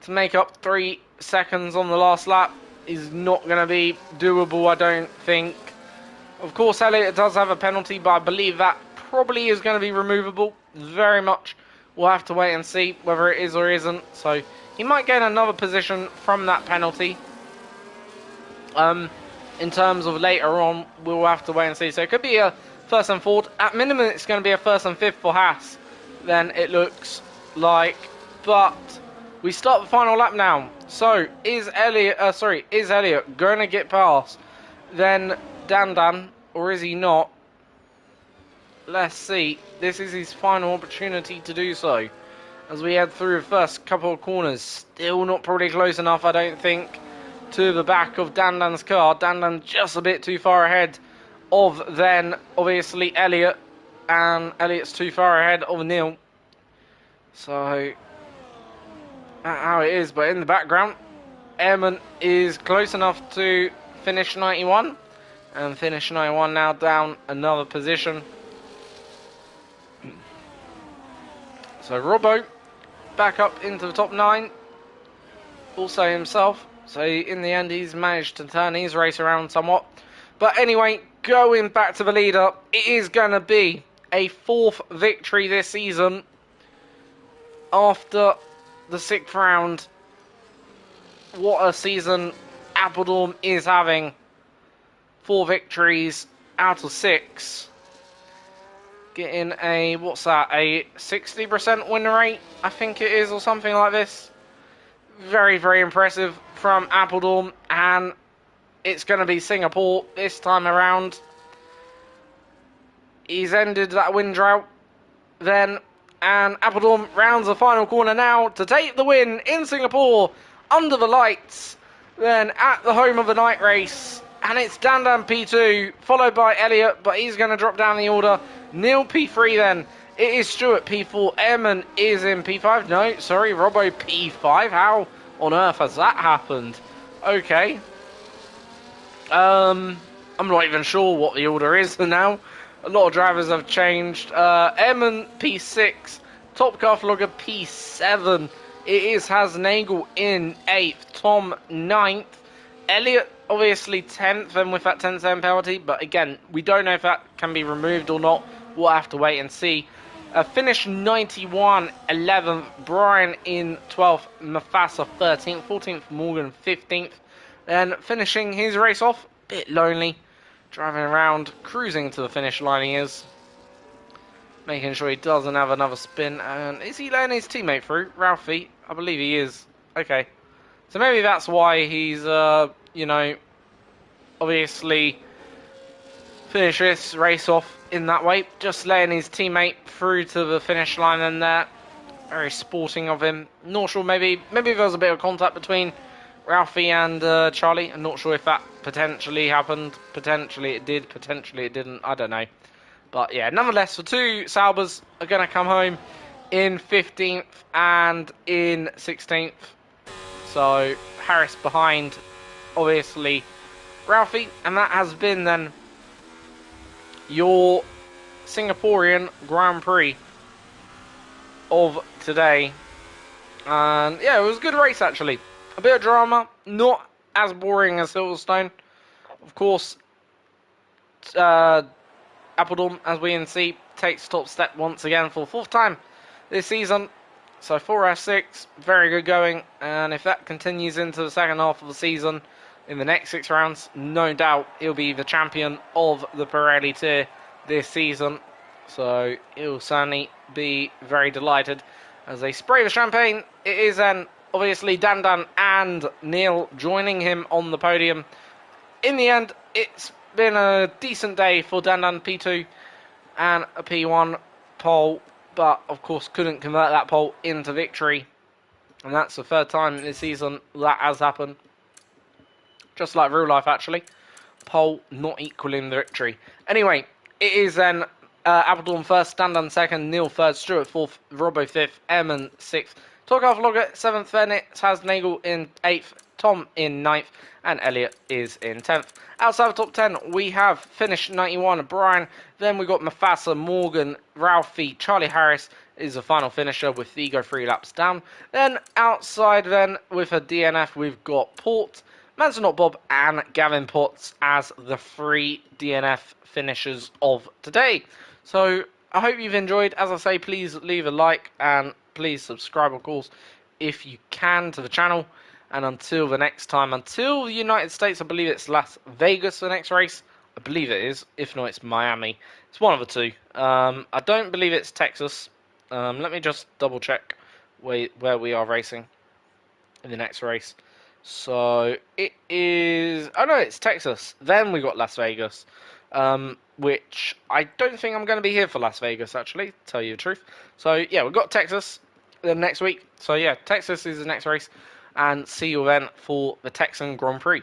to make up 3 seconds on the last lap is not going to be doable, I don't think. Of course, Elliott does have a penalty, but I believe that probably is going to be removable. Very much. We'll have to wait and see whether it is or isn't. So he might gain another position from that penalty. In terms of later on, we'll have to wait and see. So it could be a first and fourth. At minimum, it's going to be a first and fifth for Haas. Then it looks like. But we start the final lap now. So is Elliott going to get past then Dandan, or is he not? Let's see. This is his final opportunity to do so. As we head through the first couple of corners, still not probably close enough, I don't think, to the back of Dandan's car. Dandan just a bit too far ahead of then, obviously, Elliott. And Elliott's too far ahead of Neil. So, that's how it is. But in the background, Ehrman is close enough to finish 91. And finish 91 now down another position. So Robbo back up into the top 9. Also himself. So in the end he's managed to turn his race around somewhat. But anyway, going back to the leader, it is going to be a 4th victory this season after the 6th round. What a season Appledorn is having. 4 victories out of 6. getting a, what's that, a 60% win rate, I think it is, or something like this. Very, very impressive from Appledorn, and it's going to be Singapore this time around. He's ended that win drought then, and Appledorn rounds the final corner now to take the win in Singapore under the lights, then at the home of the night race. And it's Dan P2, followed by Elliot, but he's going to drop down the order. Neil P3 then. It is Stuart P4. Eamon is in P5. No, sorry, Robbo P5. How on earth has that happened? Okay. I'm not even sure what the order is now. A lot of drivers have changed. Eamon P6. Top Car Vlogger P7. It is Hasnagel in 8th. Tom 9th. Elliot obviously 10th, and with that 10-second penalty, but again, we don't know if that can be removed or not. We'll have to wait and see. Finish 91, 11th, Brian in 12th, Mafasa 13th, 14th, Morgan 15th. Then finishing his race off, bit lonely, driving around, cruising to the finish line he is. Making sure he doesn't have another spin, and is he letting his teammate through? Ralphie? I believe he is. Okay. So maybe that's why he's, you know, obviously finish this race off in that way. Just letting his teammate through to the finish line and there. Very sporting of him. Not sure, maybe there was a bit of contact between Ralphie and Charlie. I'm not sure if that potentially happened. Potentially it did, potentially it didn't. I don't know. But yeah, nonetheless, the two Saubers are going to come home in 15th and in 16th. So Harris behind, obviously, Ralphie, and that has been then your Singaporean Grand Prix of today. And yeah, it was a good race actually. A bit of drama, not as boring as Silverstone. Of course, Appledorn, as we can see, takes top step once again for the 4th time this season. So 4S6, very good going, and if that continues into the second half of the season, in the next 6 rounds, no doubt he'll be the champion of the Pirelli tier this season. So he'll certainly be very delighted as they spray the champagne. It is then obviously Dan and Neil joining him on the podium. In the end, it's been a decent day for Dan P2 and a P1 pole, but of course couldn't convert that pole into victory, and that's the 3rd time this season that has happened. Just like real life actually, pole not equaling the victory. Anyway, it is then Appledorn 1st, Dan 2nd, Neil 3rd, Stuart 4th, Robbo 5th, Eamon 6th, Torkar Vlogger 7th, Bennett has Nagel in 8th, Tom in 9th, and Elliot is in 10th. Outside the top 10, we have finished 91, Brian, then we got Mafasa, Morgan, Ralphie, Charlie Harris is the final finisher with Vigo 3 laps down. Then outside then, with a DNF, we've got Port, Manson Bob, and Gavin Potts as the 3 DNF finishers of today. So I hope you've enjoyed. As I say, please leave a like and please subscribe, of course, if you can, to the channel. And until the next time, until the United States, I believe it's Las Vegas the next race. I believe it is. If not, it's Miami. It's one of the two. I don't believe it's Texas. Let me just double check where we are racing in the next race. So it is... Oh no, it's Texas. Then we got Las Vegas. Which I don't think I'm going to be here for Las Vegas, actually, to tell you the truth. So yeah, we've got Texas the next week. So yeah, Texas is the next race. And see you then for the Texan Grand Prix.